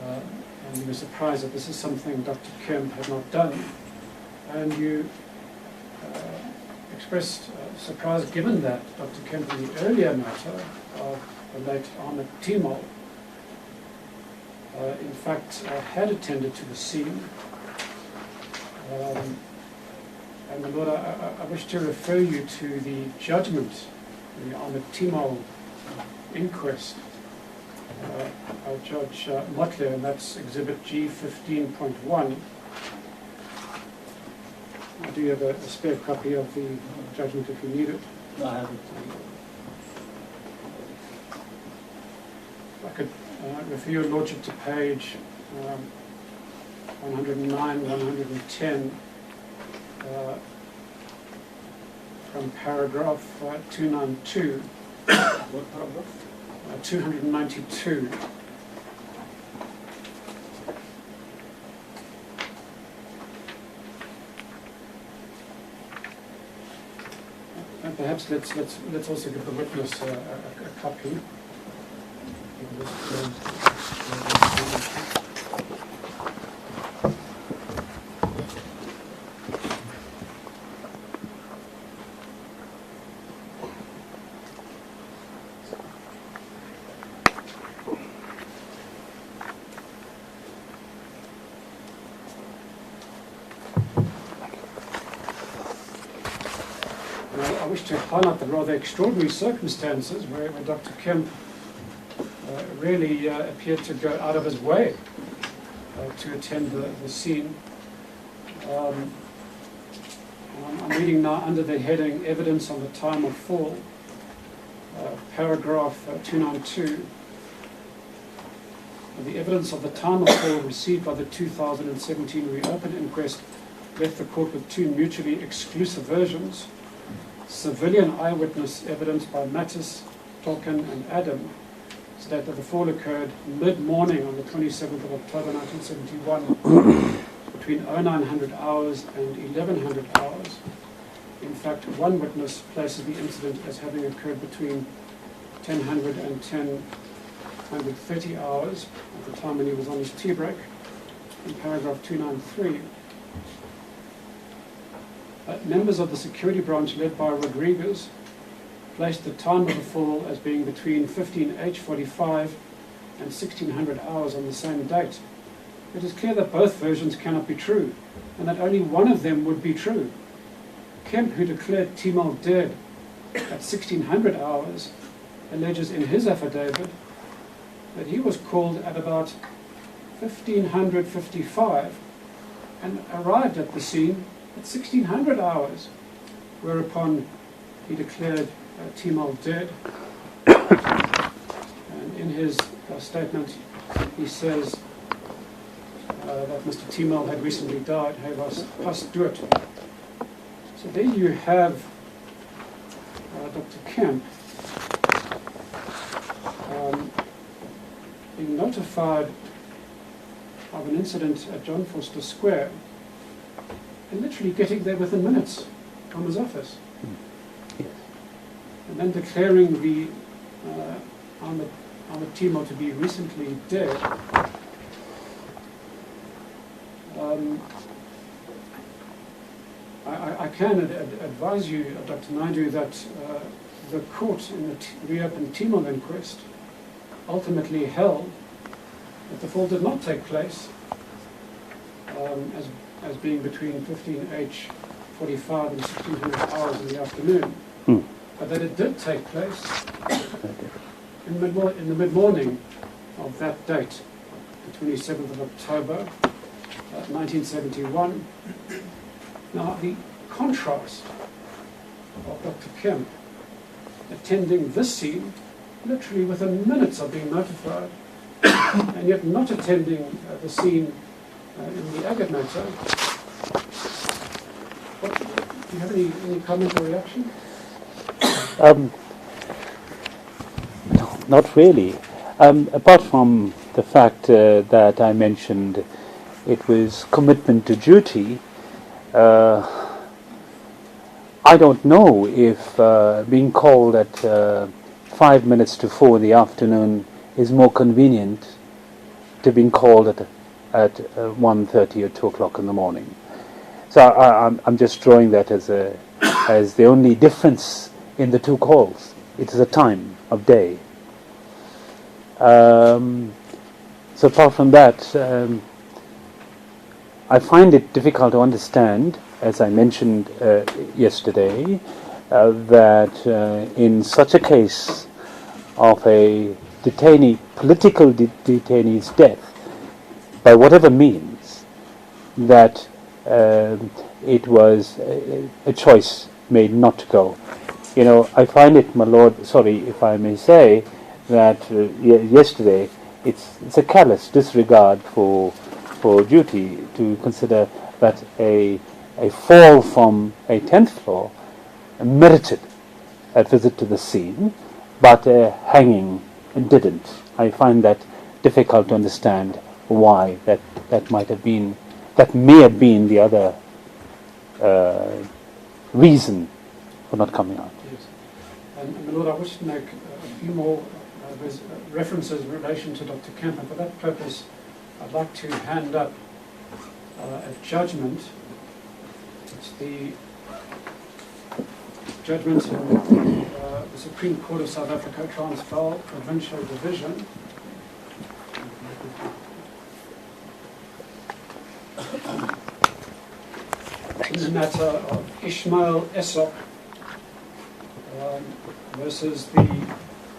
And you were surprised that this is something Dr. Kemp had not done. And you expressed surprise given that Dr. Kemp, in the earlier matter of the late Ahmed Timol, in fact, had attended to the scene. And, my Lord, I wish to refer you to the judgment in the Ahmed Timol inquest of Judge Motley, and that's Exhibit G 15.1. Do you have a spare copy of the judgment if you need it? No, I haven't. I could refer your Lordship to page 109, 110, from paragraph 292. What paragraph? 292. And perhaps let's also give the witness a copy. I wish to highlight the rather extraordinary circumstances where Dr. Kemp really appeared to go out of his way to attend the scene. I'm reading now under the heading Evidence on the Time of Fall, paragraph 292. The evidence of the time of fall received by the 2017 reopened inquest left the court with two mutually exclusive versions. Civilian eyewitness evidence by Mattis, Tolkien and Adam state that the fall occurred mid-morning on the 27th of October 1971 between 0900 hours and 1100 hours. In fact, one witness places the incident as having occurred between 1000 and 1030 hours at the time when he was on his tea break in paragraph 293. Members of the security branch led by Rodriguez placed the time of the fall as being between 15H45 and 1600 hours on the same date. It is clear that both versions cannot be true, and that only one of them would be true. Kemp, who declared Timol dead at 1600 hours, alleges in his affidavit that he was called at about 1555 and arrived at the scene at 1600 hours, whereupon he declared Timol dead. And in his statement, he says that Mr. Timol had recently died, hij was pas dood. So there you have Dr. Kemp being notified of an incident at John Foster Square and literally getting there within minutes from his office. And then declaring the Timor to be recently dead. I can advise you, Dr. Naidu, that the court in the reopened Timor inquest ultimately held that the fall did not take place as being between 15H45 and 1600 hours in the afternoon, but that it did take place in the mid-morning of that date, the 27th of October, 1971. Now, the contrast of Dr. Kemp attending this scene literally within minutes of being notified, and yet not attending the scene in the Aggett matter. Do you have any comment or reaction? No, not really. Apart from the fact that I mentioned it was commitment to duty, I don't know if being called at 5 minutes to 4 in the afternoon is more convenient to being called at 1:30 or 2 o'clock in the morning. So I'm just drawing that as the only difference in the two calls. It is a time of day. So apart from that, I find it difficult to understand, as I mentioned yesterday, that in such a case of a detainee, political detainee's death, by whatever means, that it was a choice made not to go. You know, I find it, my lord, sorry if I may say, that yesterday it's a callous disregard for duty to consider that a fall from a 10th floor merited a visit to the scene, but hanging didn't. I find that difficult to understand why that may have been the other reason for not coming out. Yes. And my lord, I wish to make a few more references in relation to Dr. Kemp, and for that purpose I'd like to hand up a judgment. It's the judgment in the Supreme Court of South Africa, Transvaal Provincial Division. In the matter of Ishmael Essop versus the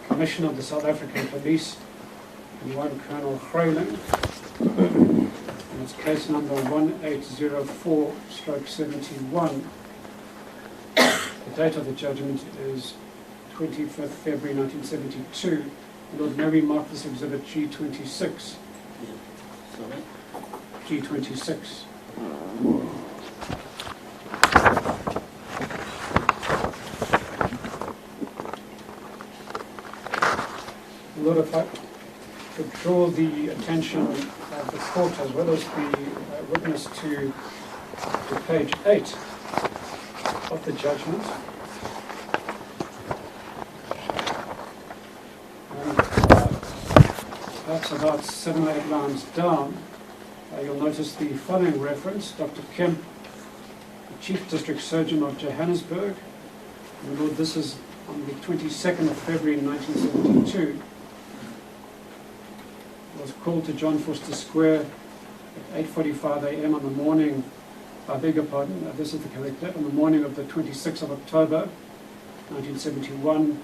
Commissioner of the South African Police and one Colonel Groening. And it's case number 1804/71. The date of the judgment is 25th February 1972. Lord Mary marked this exhibit G26. Sorry? G26. Lord, if I could draw the attention of the court as well as the witness to page 8 of the judgment. And perhaps about 7 or 8 lines down, you'll notice the following reference: Dr. Kemp, the Chief District Surgeon of Johannesburg. And Lord, this is on the 22nd of February 1972. Was called to John Foster Square at 8:45 a.m. on the morning, I beg your pardon, this is the correct date, on the morning of the 26th of October 1971,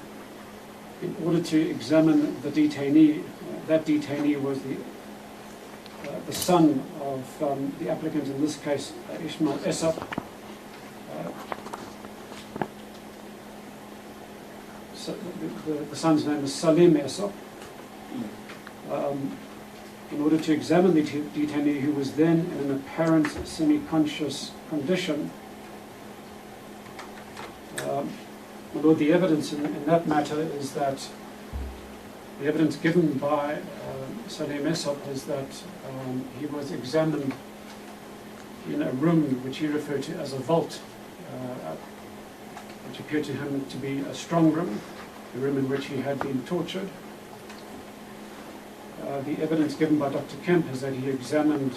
in order to examine the detainee. That detainee was the son of the applicant, in this case Ishmael Essop. So the son's name is Salim Essop. In order to examine the detainee, who was then in an apparent semi-conscious condition. My Lord, the evidence in that matter is that the evidence given by Salim Essop is that he was examined in a room which he referred to as a vault, which appeared to him to be a strong room, the room in which he had been tortured. The evidence given by Dr. Kemp is that he examined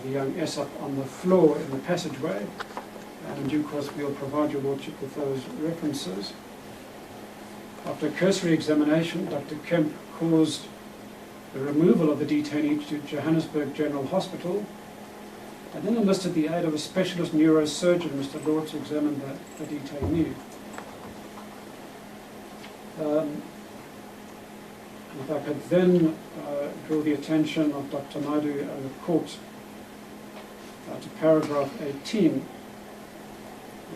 the young Essop on the floor in the passageway, and in due course we'll provide your Lordship with those references. After a cursory examination, Dr. Kemp caused the removal of the detainee to Johannesburg General Hospital, and then enlisted the aid of a specialist neurosurgeon, Mr. Lord, to examine the detainee. If I could then draw the attention of Dr. Naidu and the court to paragraph 18,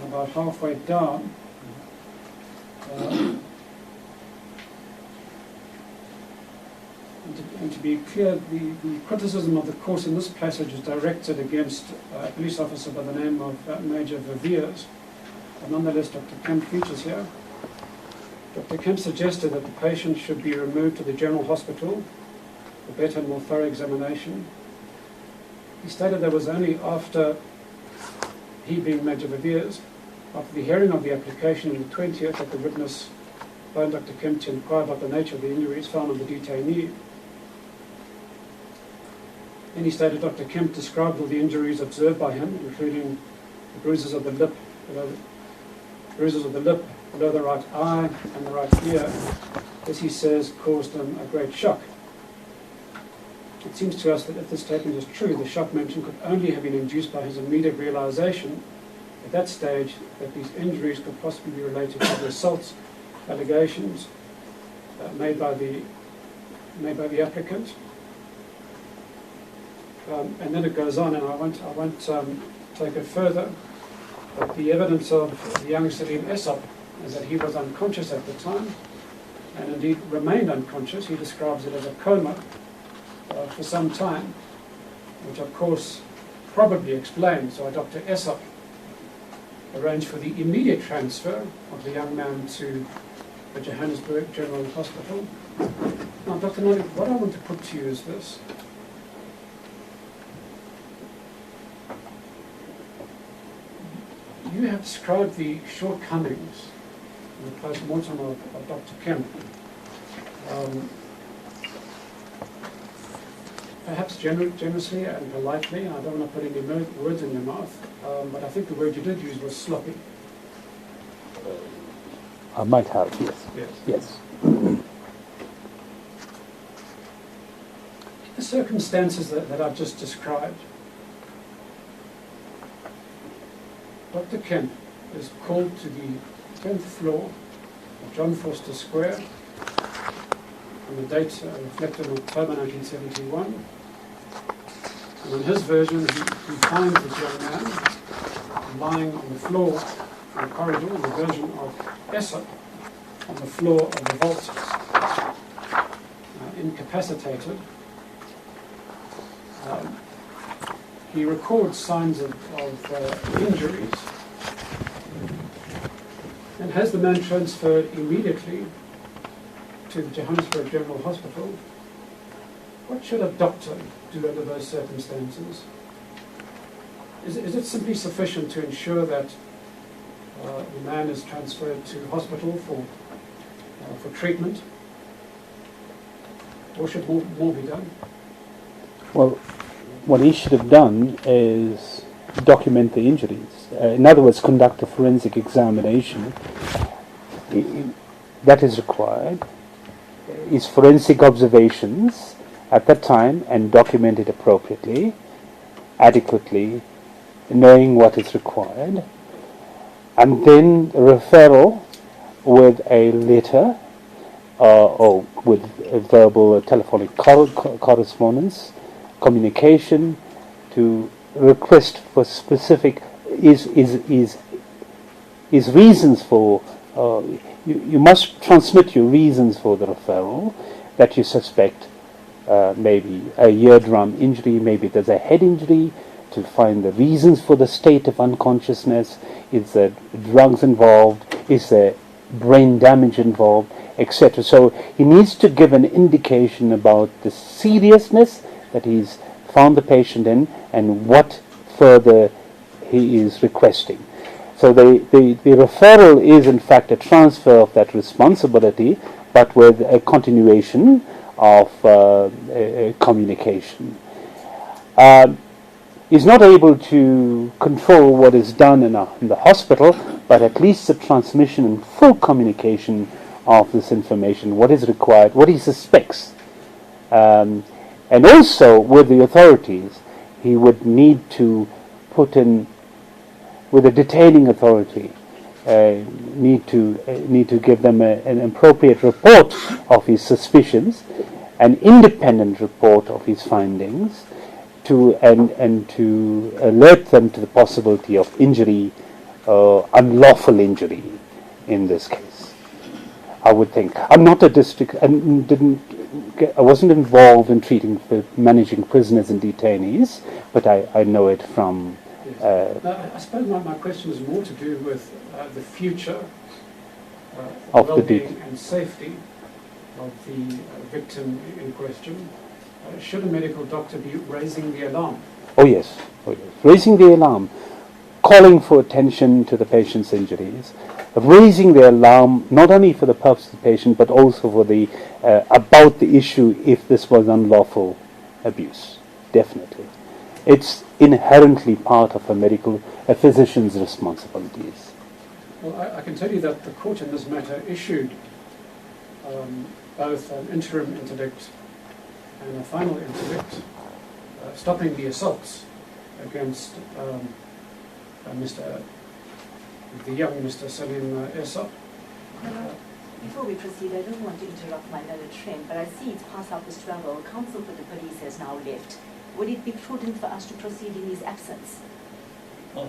about halfway down. And to be clear, the criticism of the court in this passage is directed against a police officer by the name of Major Viviers. But nonetheless, Dr. Kemp features here. Dr. Kemp suggested that the patient should be removed to the general hospital for better and more thorough examination. He stated that it was only after, he being Major Viviers, after the hearing of the application on the 20th that the witness phoned Dr. Kemp to inquire about the nature of the injuries found on the detainee. Then he stated Dr. Kemp described all the injuries observed by him, including the bruises of the lip, below the right eye and the right ear. This, he says, caused him a great shock. It seems to us that if this statement is true, the shock mentioned could only have been induced by his immediate realization at that stage that these injuries could possibly be related to the assaults allegations made by the applicant. And then it goes on, and I won't take it further. But the evidence of the young Salim Essop is that he was unconscious at the time, and indeed remained unconscious. He describes it as a coma for some time, which of course probably explains why Dr. Essop arranged for the immediate transfer of the young man to the Johannesburg General Hospital. Now, Dr. Nadi, what I want to put to you is this. You have described the shortcomings in the post-mortem of Dr. Kemp. Perhaps generously and politely, I don't want to put any words in your mouth, but I think the word you did use was sloppy. I might have, yes. Yes. The circumstances that I've just described, Dr. Kemp is called to the 10th floor of John Foster Square on the date reflected in October 1971. And in his version, he finds this young man lying on the floor in the corridor, in the version of Essop, on the floor of the vault, incapacitated. He records signs of injuries and has the man transferred immediately to the Johannesburg General Hospital. What should a doctor do under those circumstances? Is it simply sufficient to ensure that the man is transferred to hospital for treatment? Or should more be done? Well, what he should have done is document the injuries. In other words, conduct a forensic examination. That is required. His forensic observations at that time and document it appropriately, adequately, knowing what is required. And then referral with a letter or with a verbal or telephonic correspondence, communication to request for specific is reasons for you must transmit your reasons for the referral, that you suspect maybe a eardrum injury, maybe there's a head injury, to find the reasons for the state of unconsciousness. Is there drugs involved? Is there brain damage involved, etc. So he needs to give an indication about the seriousness that he's found the patient in and what further he is requesting. So the referral is in fact a transfer of that responsibility, but with a continuation of communication. He's not able to control what is done in the hospital, but at least the transmission and full communication of this information, what is required, what he suspects. And also with the authorities, he would need to put in, with the detaining authority, need to give them an appropriate report of his suspicions, an independent report of his findings, and to alert them to the possibility of injury, unlawful injury in this case. I would think. I'm not a district, and I wasn't involved in managing prisoners and detainees, but I know it from. Now, I suppose my question is more to do with the future of the well-being and safety of the victim in question. Should a medical doctor be raising the alarm? Oh yes. Raising the alarm, calling for attention to the patient's injuries, raising the alarm not only for the purpose of the patient but also for the about the issue if this was unlawful abuse. Definitely, it's inherently part of a physician's responsibilities. Well, I can tell you that the court in this matter issued both an interim interdict and a final interdict stopping the assaults against the young Mr. Salim Esop. Before we proceed, I don't want to interrupt my learned friend, but I see it's past August 12. Counsel for the police has now left. Would it be prudent for us to proceed in his absence? Oh,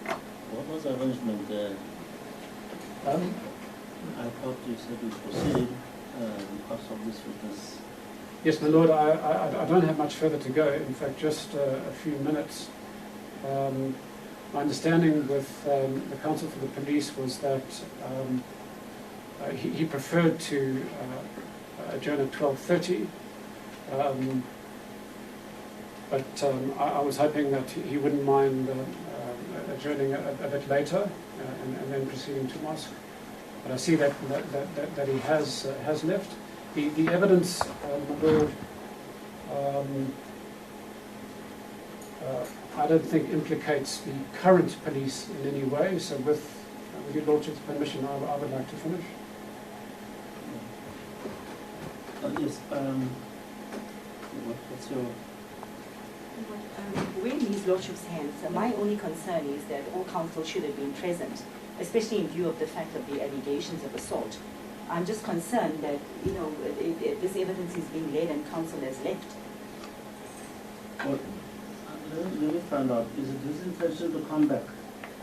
what was the arrangement there? I thought you said we proceed because of this witness. Yes, my lord, I don't have much further to go. In fact, just a few minutes. My understanding with the counsel for the police was that he preferred to adjourn at 12:30, but I was hoping that he wouldn't mind adjourning a bit later and then proceeding to mosque. But I see that he has left. The evidence, my lord, I don't think implicates the current police in any way. So with your lordship's permission, I would like to finish. Yes. What's your? We're in his lordship's hands. My only concern is that all counsel should have been present, especially in view of the fact of the allegations of assault. I'm just concerned that, this evidence is being laid and counsel has left. Well, let me find out. Is it his intention to come back?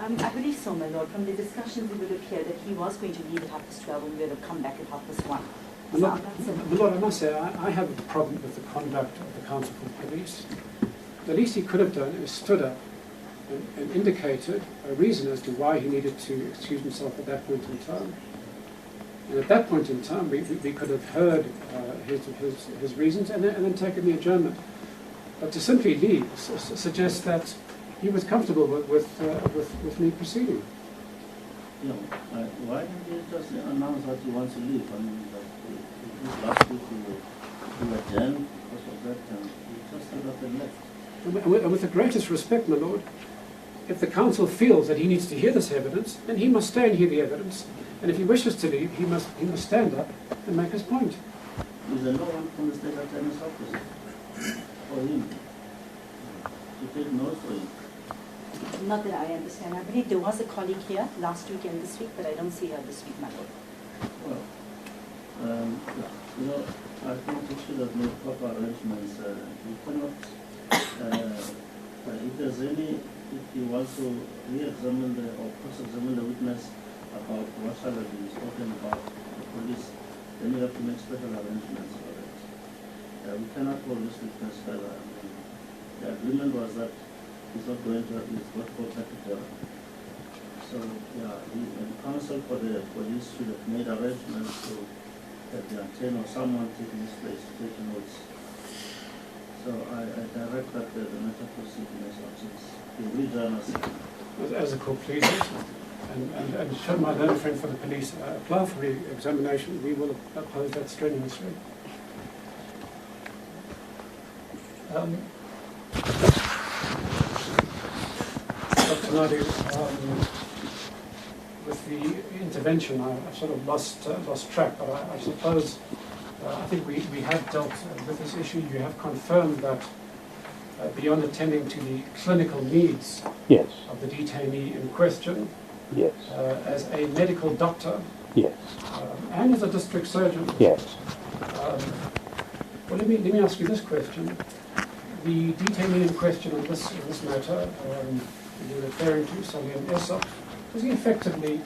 I believe so, my lord. From the discussions, it would appear that he was going to leave at 12:30 and we would have come back at 1:30. My Lord, I must say, I have a problem with the conduct of the counsel for police. The least he could have done is stood up and indicated a reason as to why he needed to excuse himself at that point in time. And at that point in time, we could have heard his reasons and then taken the adjournment. But to simply leave suggests that he was comfortable with me proceeding. You know, why didn't he just announce that he wants to leave? I mean, last week he adjourned because of that, and he just stood up and left. And with the greatest respect, my Lord, if the counsel feels that he needs to hear this evidence, then he must stay and hear the evidence. And if he wishes to leave, he must stand up and make his point. Is there no one from the state attorney's office for him to take notes for him? Not that I understand. I believe there was a colleague here last week and this week, but I don't see her this week, my Lord. Well, you know, I think we should have made proper arrangements. We cannot, if there's any, if you want to re-examine or cross-examine the witness about what shall have been spoken about the police, then you have to make special arrangements for it. We cannot hold this witness further. I mean, the agreement was that he's not going to go back to jail. So, yeah, the counsel for the police should have made arrangements to have the attorney or someone taking his place to take notes. So I direct that the matter proceed in his absence. He will join us. As the court pleases, and should my learned friend for the police apply for re-examination, we will oppose that strenuously. Dr. Nadu, with the intervention, I sort of lost track, but I suppose I think we have dealt with this issue. You have confirmed that beyond attending to the clinical needs Yes. of the detainee in question, Yes. as a medical doctor Yes. and as a district surgeon. Yes. Well, let me ask you this question. The detainee in question in this matter, you're referring to, Salim Esop, was he effectively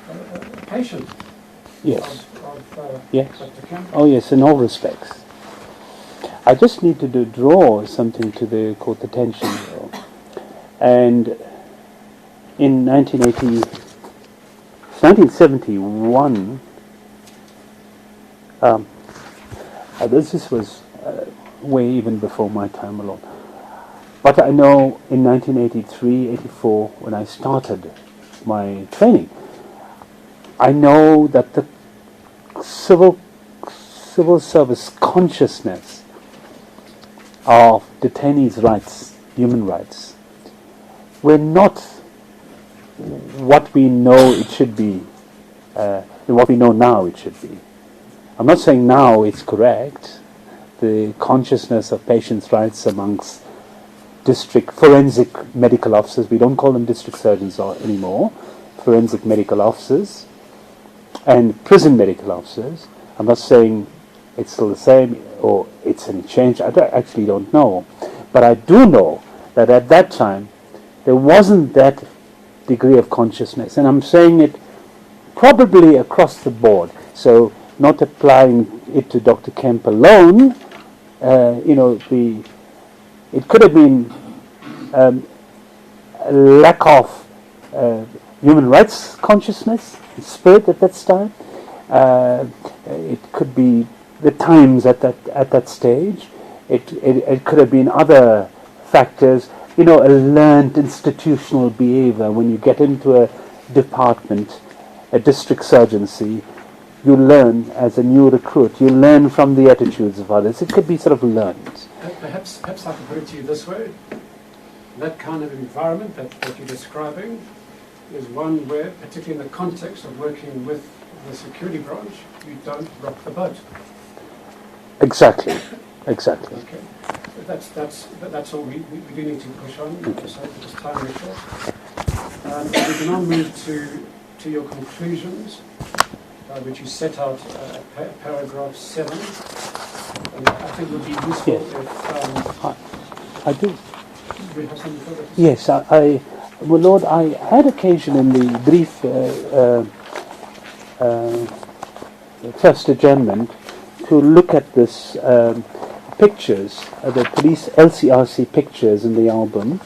a patient Yes. of Yes. Dr. Kemp? Oh, yes, in all respects. I just need to draw something to the court attention, though. And in 1971, this was way even before my time alone. But I know in 1983, 84, when I started my training, I know that the civil service consciousness of detainees' rights, human rights, were not what we know it should be, what we know now it should be. I'm not saying now it's correct. The consciousness of patients' rights amongst district forensic medical officers, we don't call them district surgeons anymore, forensic medical officers, and prison medical officers. I'm not saying it's still the same or it's any change. I actually don't know. But I do know that at that time there wasn't that degree of consciousness. And I'm saying it probably across the board. So not applying it to Dr. Kemp alone, it could have been a lack of human rights consciousness, spirit at that time. It could be the times at that stage. It could have been other factors. A learned institutional behavior. When you get into a department, a district surgency, you learn as a new recruit. You learn from the attitudes of others. It could be sort of learned. Perhaps I could put it to you this way. That kind of environment that you're describing is one where, particularly in the context of working with the security branch, you don't rock the boat. Exactly. Okay. That's all we do need to push on. So this time is short. We can now move to your conclusions, which you set out paragraph 7. And I think it would be useful if I do. we have something further to say. Yes, well, Lord, I had occasion in the brief first adjournment to look at this pictures, the police LCRC pictures in the album,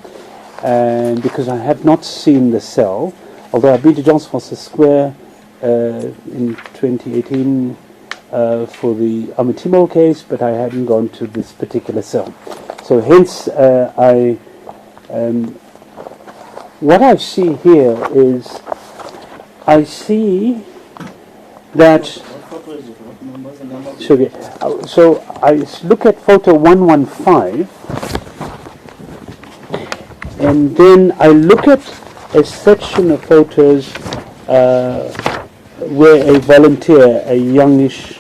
and because I have not seen the cell, although I've been to Johnson Foster Square in 2018 for the Amitimo case, but I hadn't gone to this particular cell. So hence, what I see here is, I see that. So I look at photo 115, and then I look at a section of photos where a volunteer, a youngish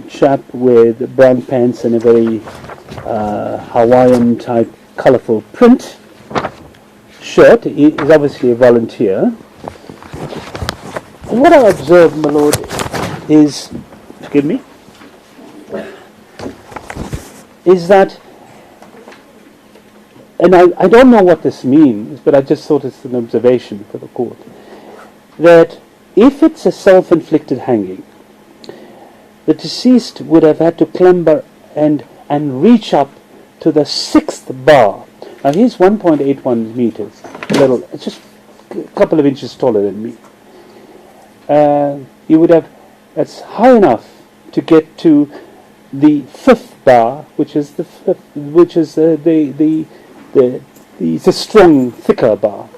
chap with brown pants and a very Hawaiian type colourful print shirt, he is obviously a volunteer. And what I observe, my lord, is, forgive me, is that, and I don't know what this means, but I just thought it's an observation for the court, that if it's a self-inflicted hanging, the deceased would have had to clamber and reach up to the 6th bar. Now he's 1.81 meters, it's just a couple of inches taller than me. You would have, that's high enough to get to the 5th bar, which is the fifth, which is the strong, thicker bar.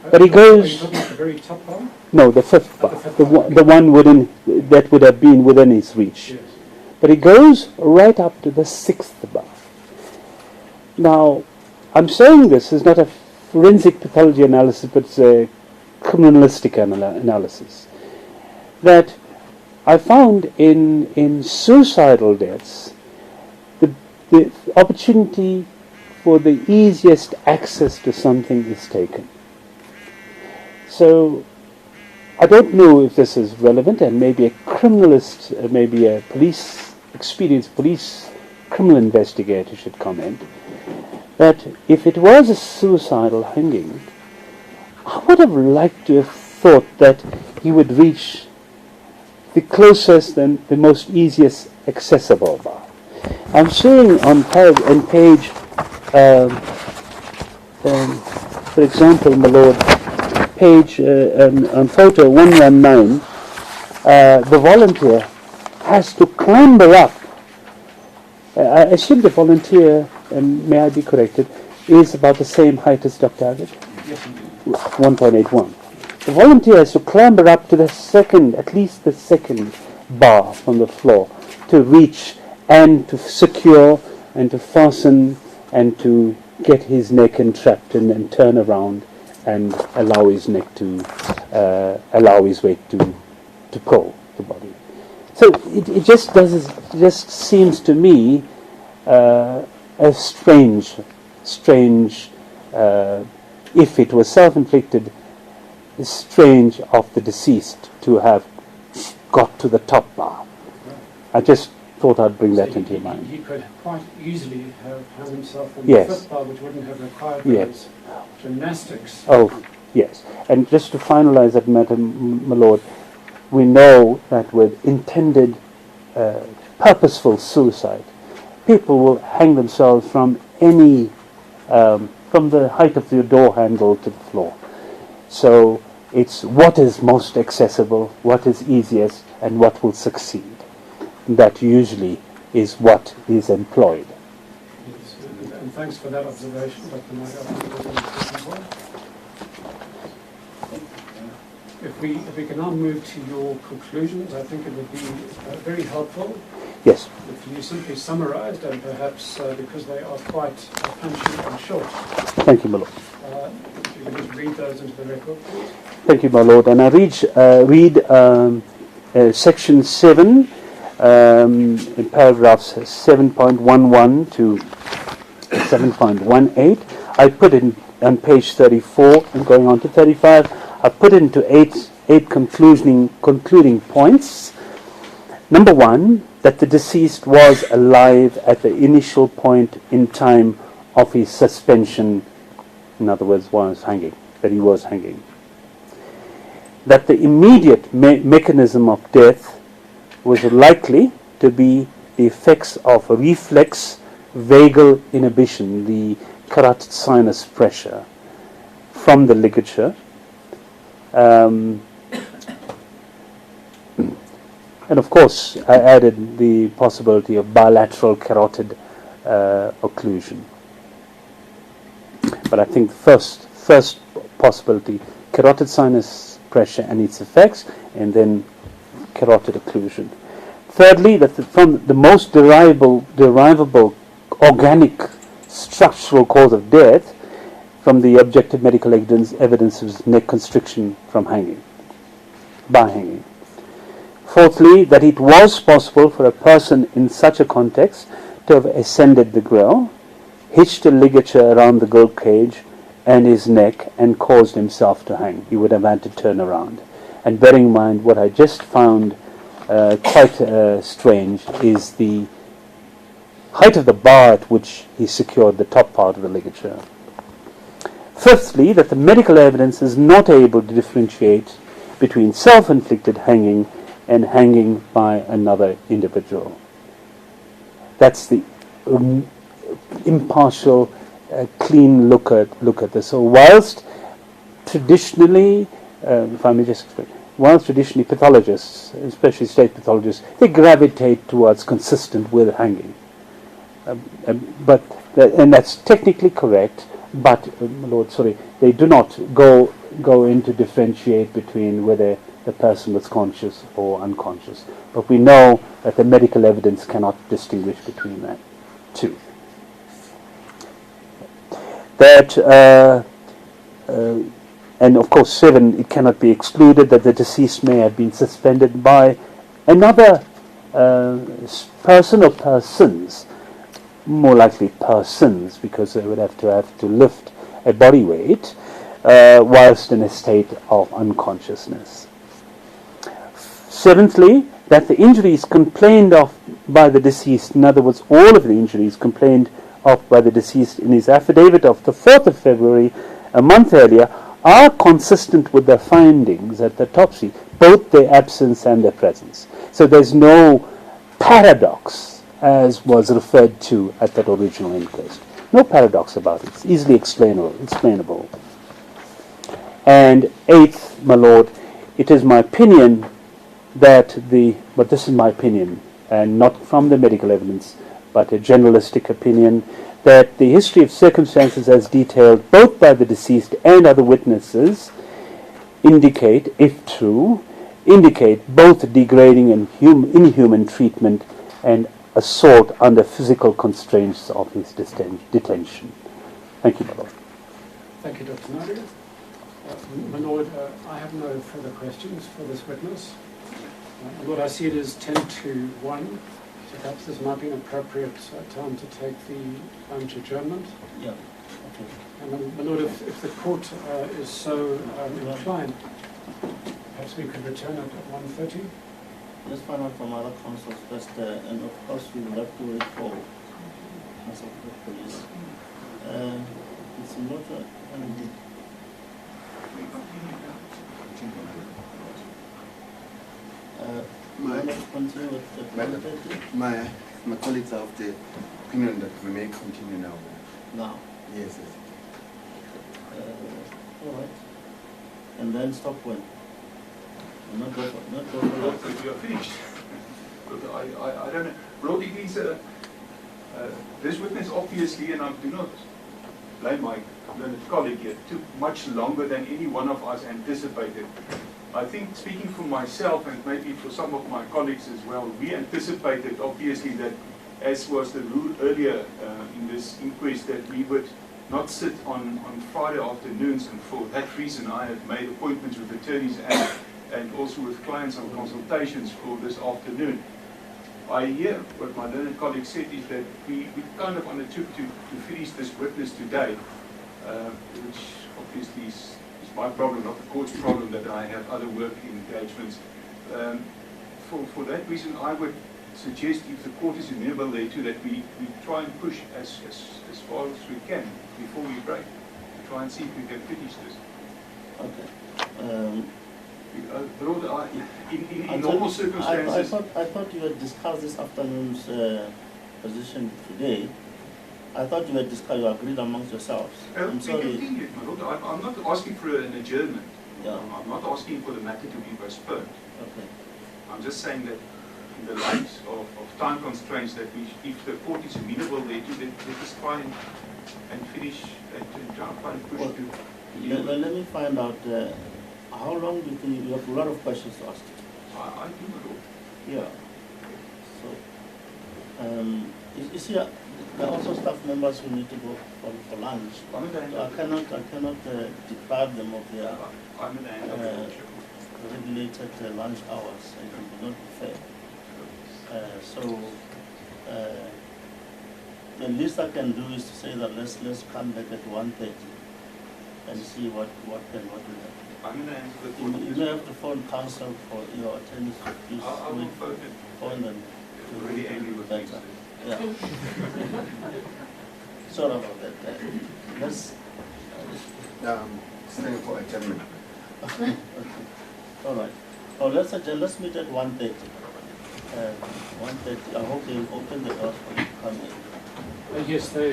But he goes. Are you looking at the very top bar? No, the 5th bar, the one within that would have been within his reach. Yes. But he goes right up to the 6th bar. Now, I'm saying this is not a forensic pathology analysis, but it's a criminalistic analysis. That I found in suicidal deaths, the opportunity for the easiest access to something is taken. So I don't know if this is relevant, and maybe a criminalist, maybe a experienced police criminal investigator should comment, that if it was a suicidal hanging, I would have liked to have thought that he would reach the closest and the most easiest accessible bar. I'm seeing on page, for example, my lord, page on photo 119, the volunteer has to clamber up. I assume the volunteer, and may I be corrected, is about the same height as Dr. Aggett? Yes, indeed. 1.81. The volunteer has to clamber up to the second, at least the second bar from the floor to reach and to secure and to fasten and to get his neck entrapped and then turn around and allow his neck to, allow his weight to pull the body. So it just seems to me a strange, if it was self-inflicted, strange of the deceased to have got to the top bar. I just thought I'd bring that into your mind. He could quite easily have hung himself on Yes. the 5th bar, which wouldn't have required Yes. gymnastics. Oh, yes. And just to finalize that matter, my lord, we know that with intended, purposeful suicide, people will hang themselves from any, from the height of your door handle to the floor. So it's what is most accessible, what is easiest, and what will succeed. That usually is what is employed. Yes. And thanks for that observation, Dr. Nagar. If we can now move to your conclusions, I think it would be very helpful Yes. if you simply summarized, and perhaps because they are quite punchy and short, Thank you, my lord. if you could just read those into the record, please. Thank you, my lord. And I read section 7, in paragraphs 7.11 to 7.18. I put in on page 34 and going on to 35. I put into eight concluding points. Number 1, that the deceased was alive at the initial point in time of his suspension. In other words, that he was hanging. that the immediate mechanism of death was likely to be the effects of reflex vagal inhibition, the carotid sinus pressure from the ligature. And of course, I added the possibility of bilateral carotid occlusion. But I think the first possibility, carotid sinus pressure and its effects, and then carotid occlusion. Thirdly, that from the most derivable organic structural cause of death from the objective medical evidence was neck constriction from hanging, by hanging. Fourthly, that it was possible for a person in such a context to have ascended the grill, hitched a ligature around the gill cage and his neck, and caused himself to hang. He would have had to turn around. And bearing in mind what I just found quite strange is the height of the bar at which he secured the top part of the ligature. Fifthly, that the medical evidence is not able to differentiate between self-inflicted hanging and hanging by another individual. That's the impartial, clean look at this. So whilst traditionally, if I may just explain, whilst traditionally pathologists, especially state pathologists, they gravitate towards consistent with hanging. And that's technically correct, but they do not go into differentiate between whether the person was conscious or unconscious. But we know that the medical evidence cannot distinguish between that two. And of course, 7, it cannot be excluded that the deceased may have been suspended by another person or persons, more likely persons, because they would have to lift a body weight whilst in a state of unconsciousness. Seventhly, that the injuries complained of by the deceased, in other words, all of the injuries complained of by the deceased in his affidavit of the 4th of February, a month earlier, are consistent with their findings at the autopsy, both their absence and their presence. So there's no paradox, as was referred to at that original inquest. No paradox about it. It's easily explainable. And 8th, my Lord, it is my opinion that but this is my opinion, and not from the medical evidence, but a generalistic opinion, that the history of circumstances as detailed both by the deceased and other witnesses indicate, if true, both degrading and inhuman treatment and assault under physical constraints of his detention. Thank you, my Lord. Thank you, Dr. Nadia. My Lord, I have no further questions for this witness. Lord, I see it is 10 to 1. So perhaps this might be an appropriate time to take the lunch adjournment. Yeah. Okay. And my Lord, if the court is so inclined, perhaps we could return at 1:30. Let's find out from other councils first, and of course we will have to wait for council of police. It's not my colleagues are of the opinion that we may continue now. Now? Yes. All right. And then stop when? Not go for If you are finished. But I don't know. Lord, it is this witness obviously, and I do not blame my learned colleague here, took much longer than any one of us anticipated. I think, speaking for myself and maybe for some of my colleagues as well, we anticipated obviously that, as was the rule earlier in this inquest, that we would not sit on Friday afternoons, and for that reason I have made appointments with attorneys and also with clients on consultations for this afternoon. I hear what my learned colleague said is that we kind of undertook to finish this witness today, which obviously is my problem, not the court's problem, that I have other work engagements. For that reason, I would suggest, if the court is amenable thereto, that we try and push as far as we can before we break, to try and see if we can finish this. Okay. Lord, in I normal thought- circumstances, I thought you had discussed this afternoon's position today. I thought you had discussed, you agreed amongst yourselves. I'm we sorry. continued, my Lord. I'm not asking for an adjournment. Yeah, I'm not asking for the matter to be postponed. okay. I'm just saying that in the light of time constraints, that if the court is amenable there to, let us try and finish and try and push Well, to. Let me find out, how long do you think, you have a lot of questions to ask. I do, my Lord. Yeah. So, you see, there are also staff members who need to go for lunch. I'm in the hand So I of cannot deprive them of their I'm in the hand of the Lord. regulated lunch hours. It will not be fair. The least I can do is to say that let's come back at 1:30 and see what will happen. I'm in the hands of the You court. may have to phone counsel for your attorneys to please I will phone it. phone them. You're really angry with me. Better. Yeah. Sorry about that. Let's. Staying for adjournment. Okay. All right. Oh, let's meet at 1:30. 1:30. I hope they open the doors for you to come in. Yes, they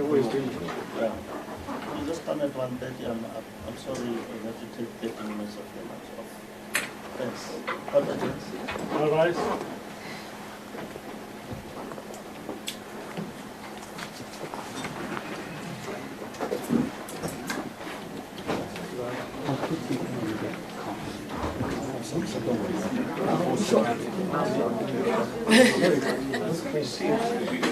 always do. Yeah. You just come at 1:30. I'm sorry I have to take 30 minutes of your lunch off. Thanks. Bye-bye. All right. We seem to be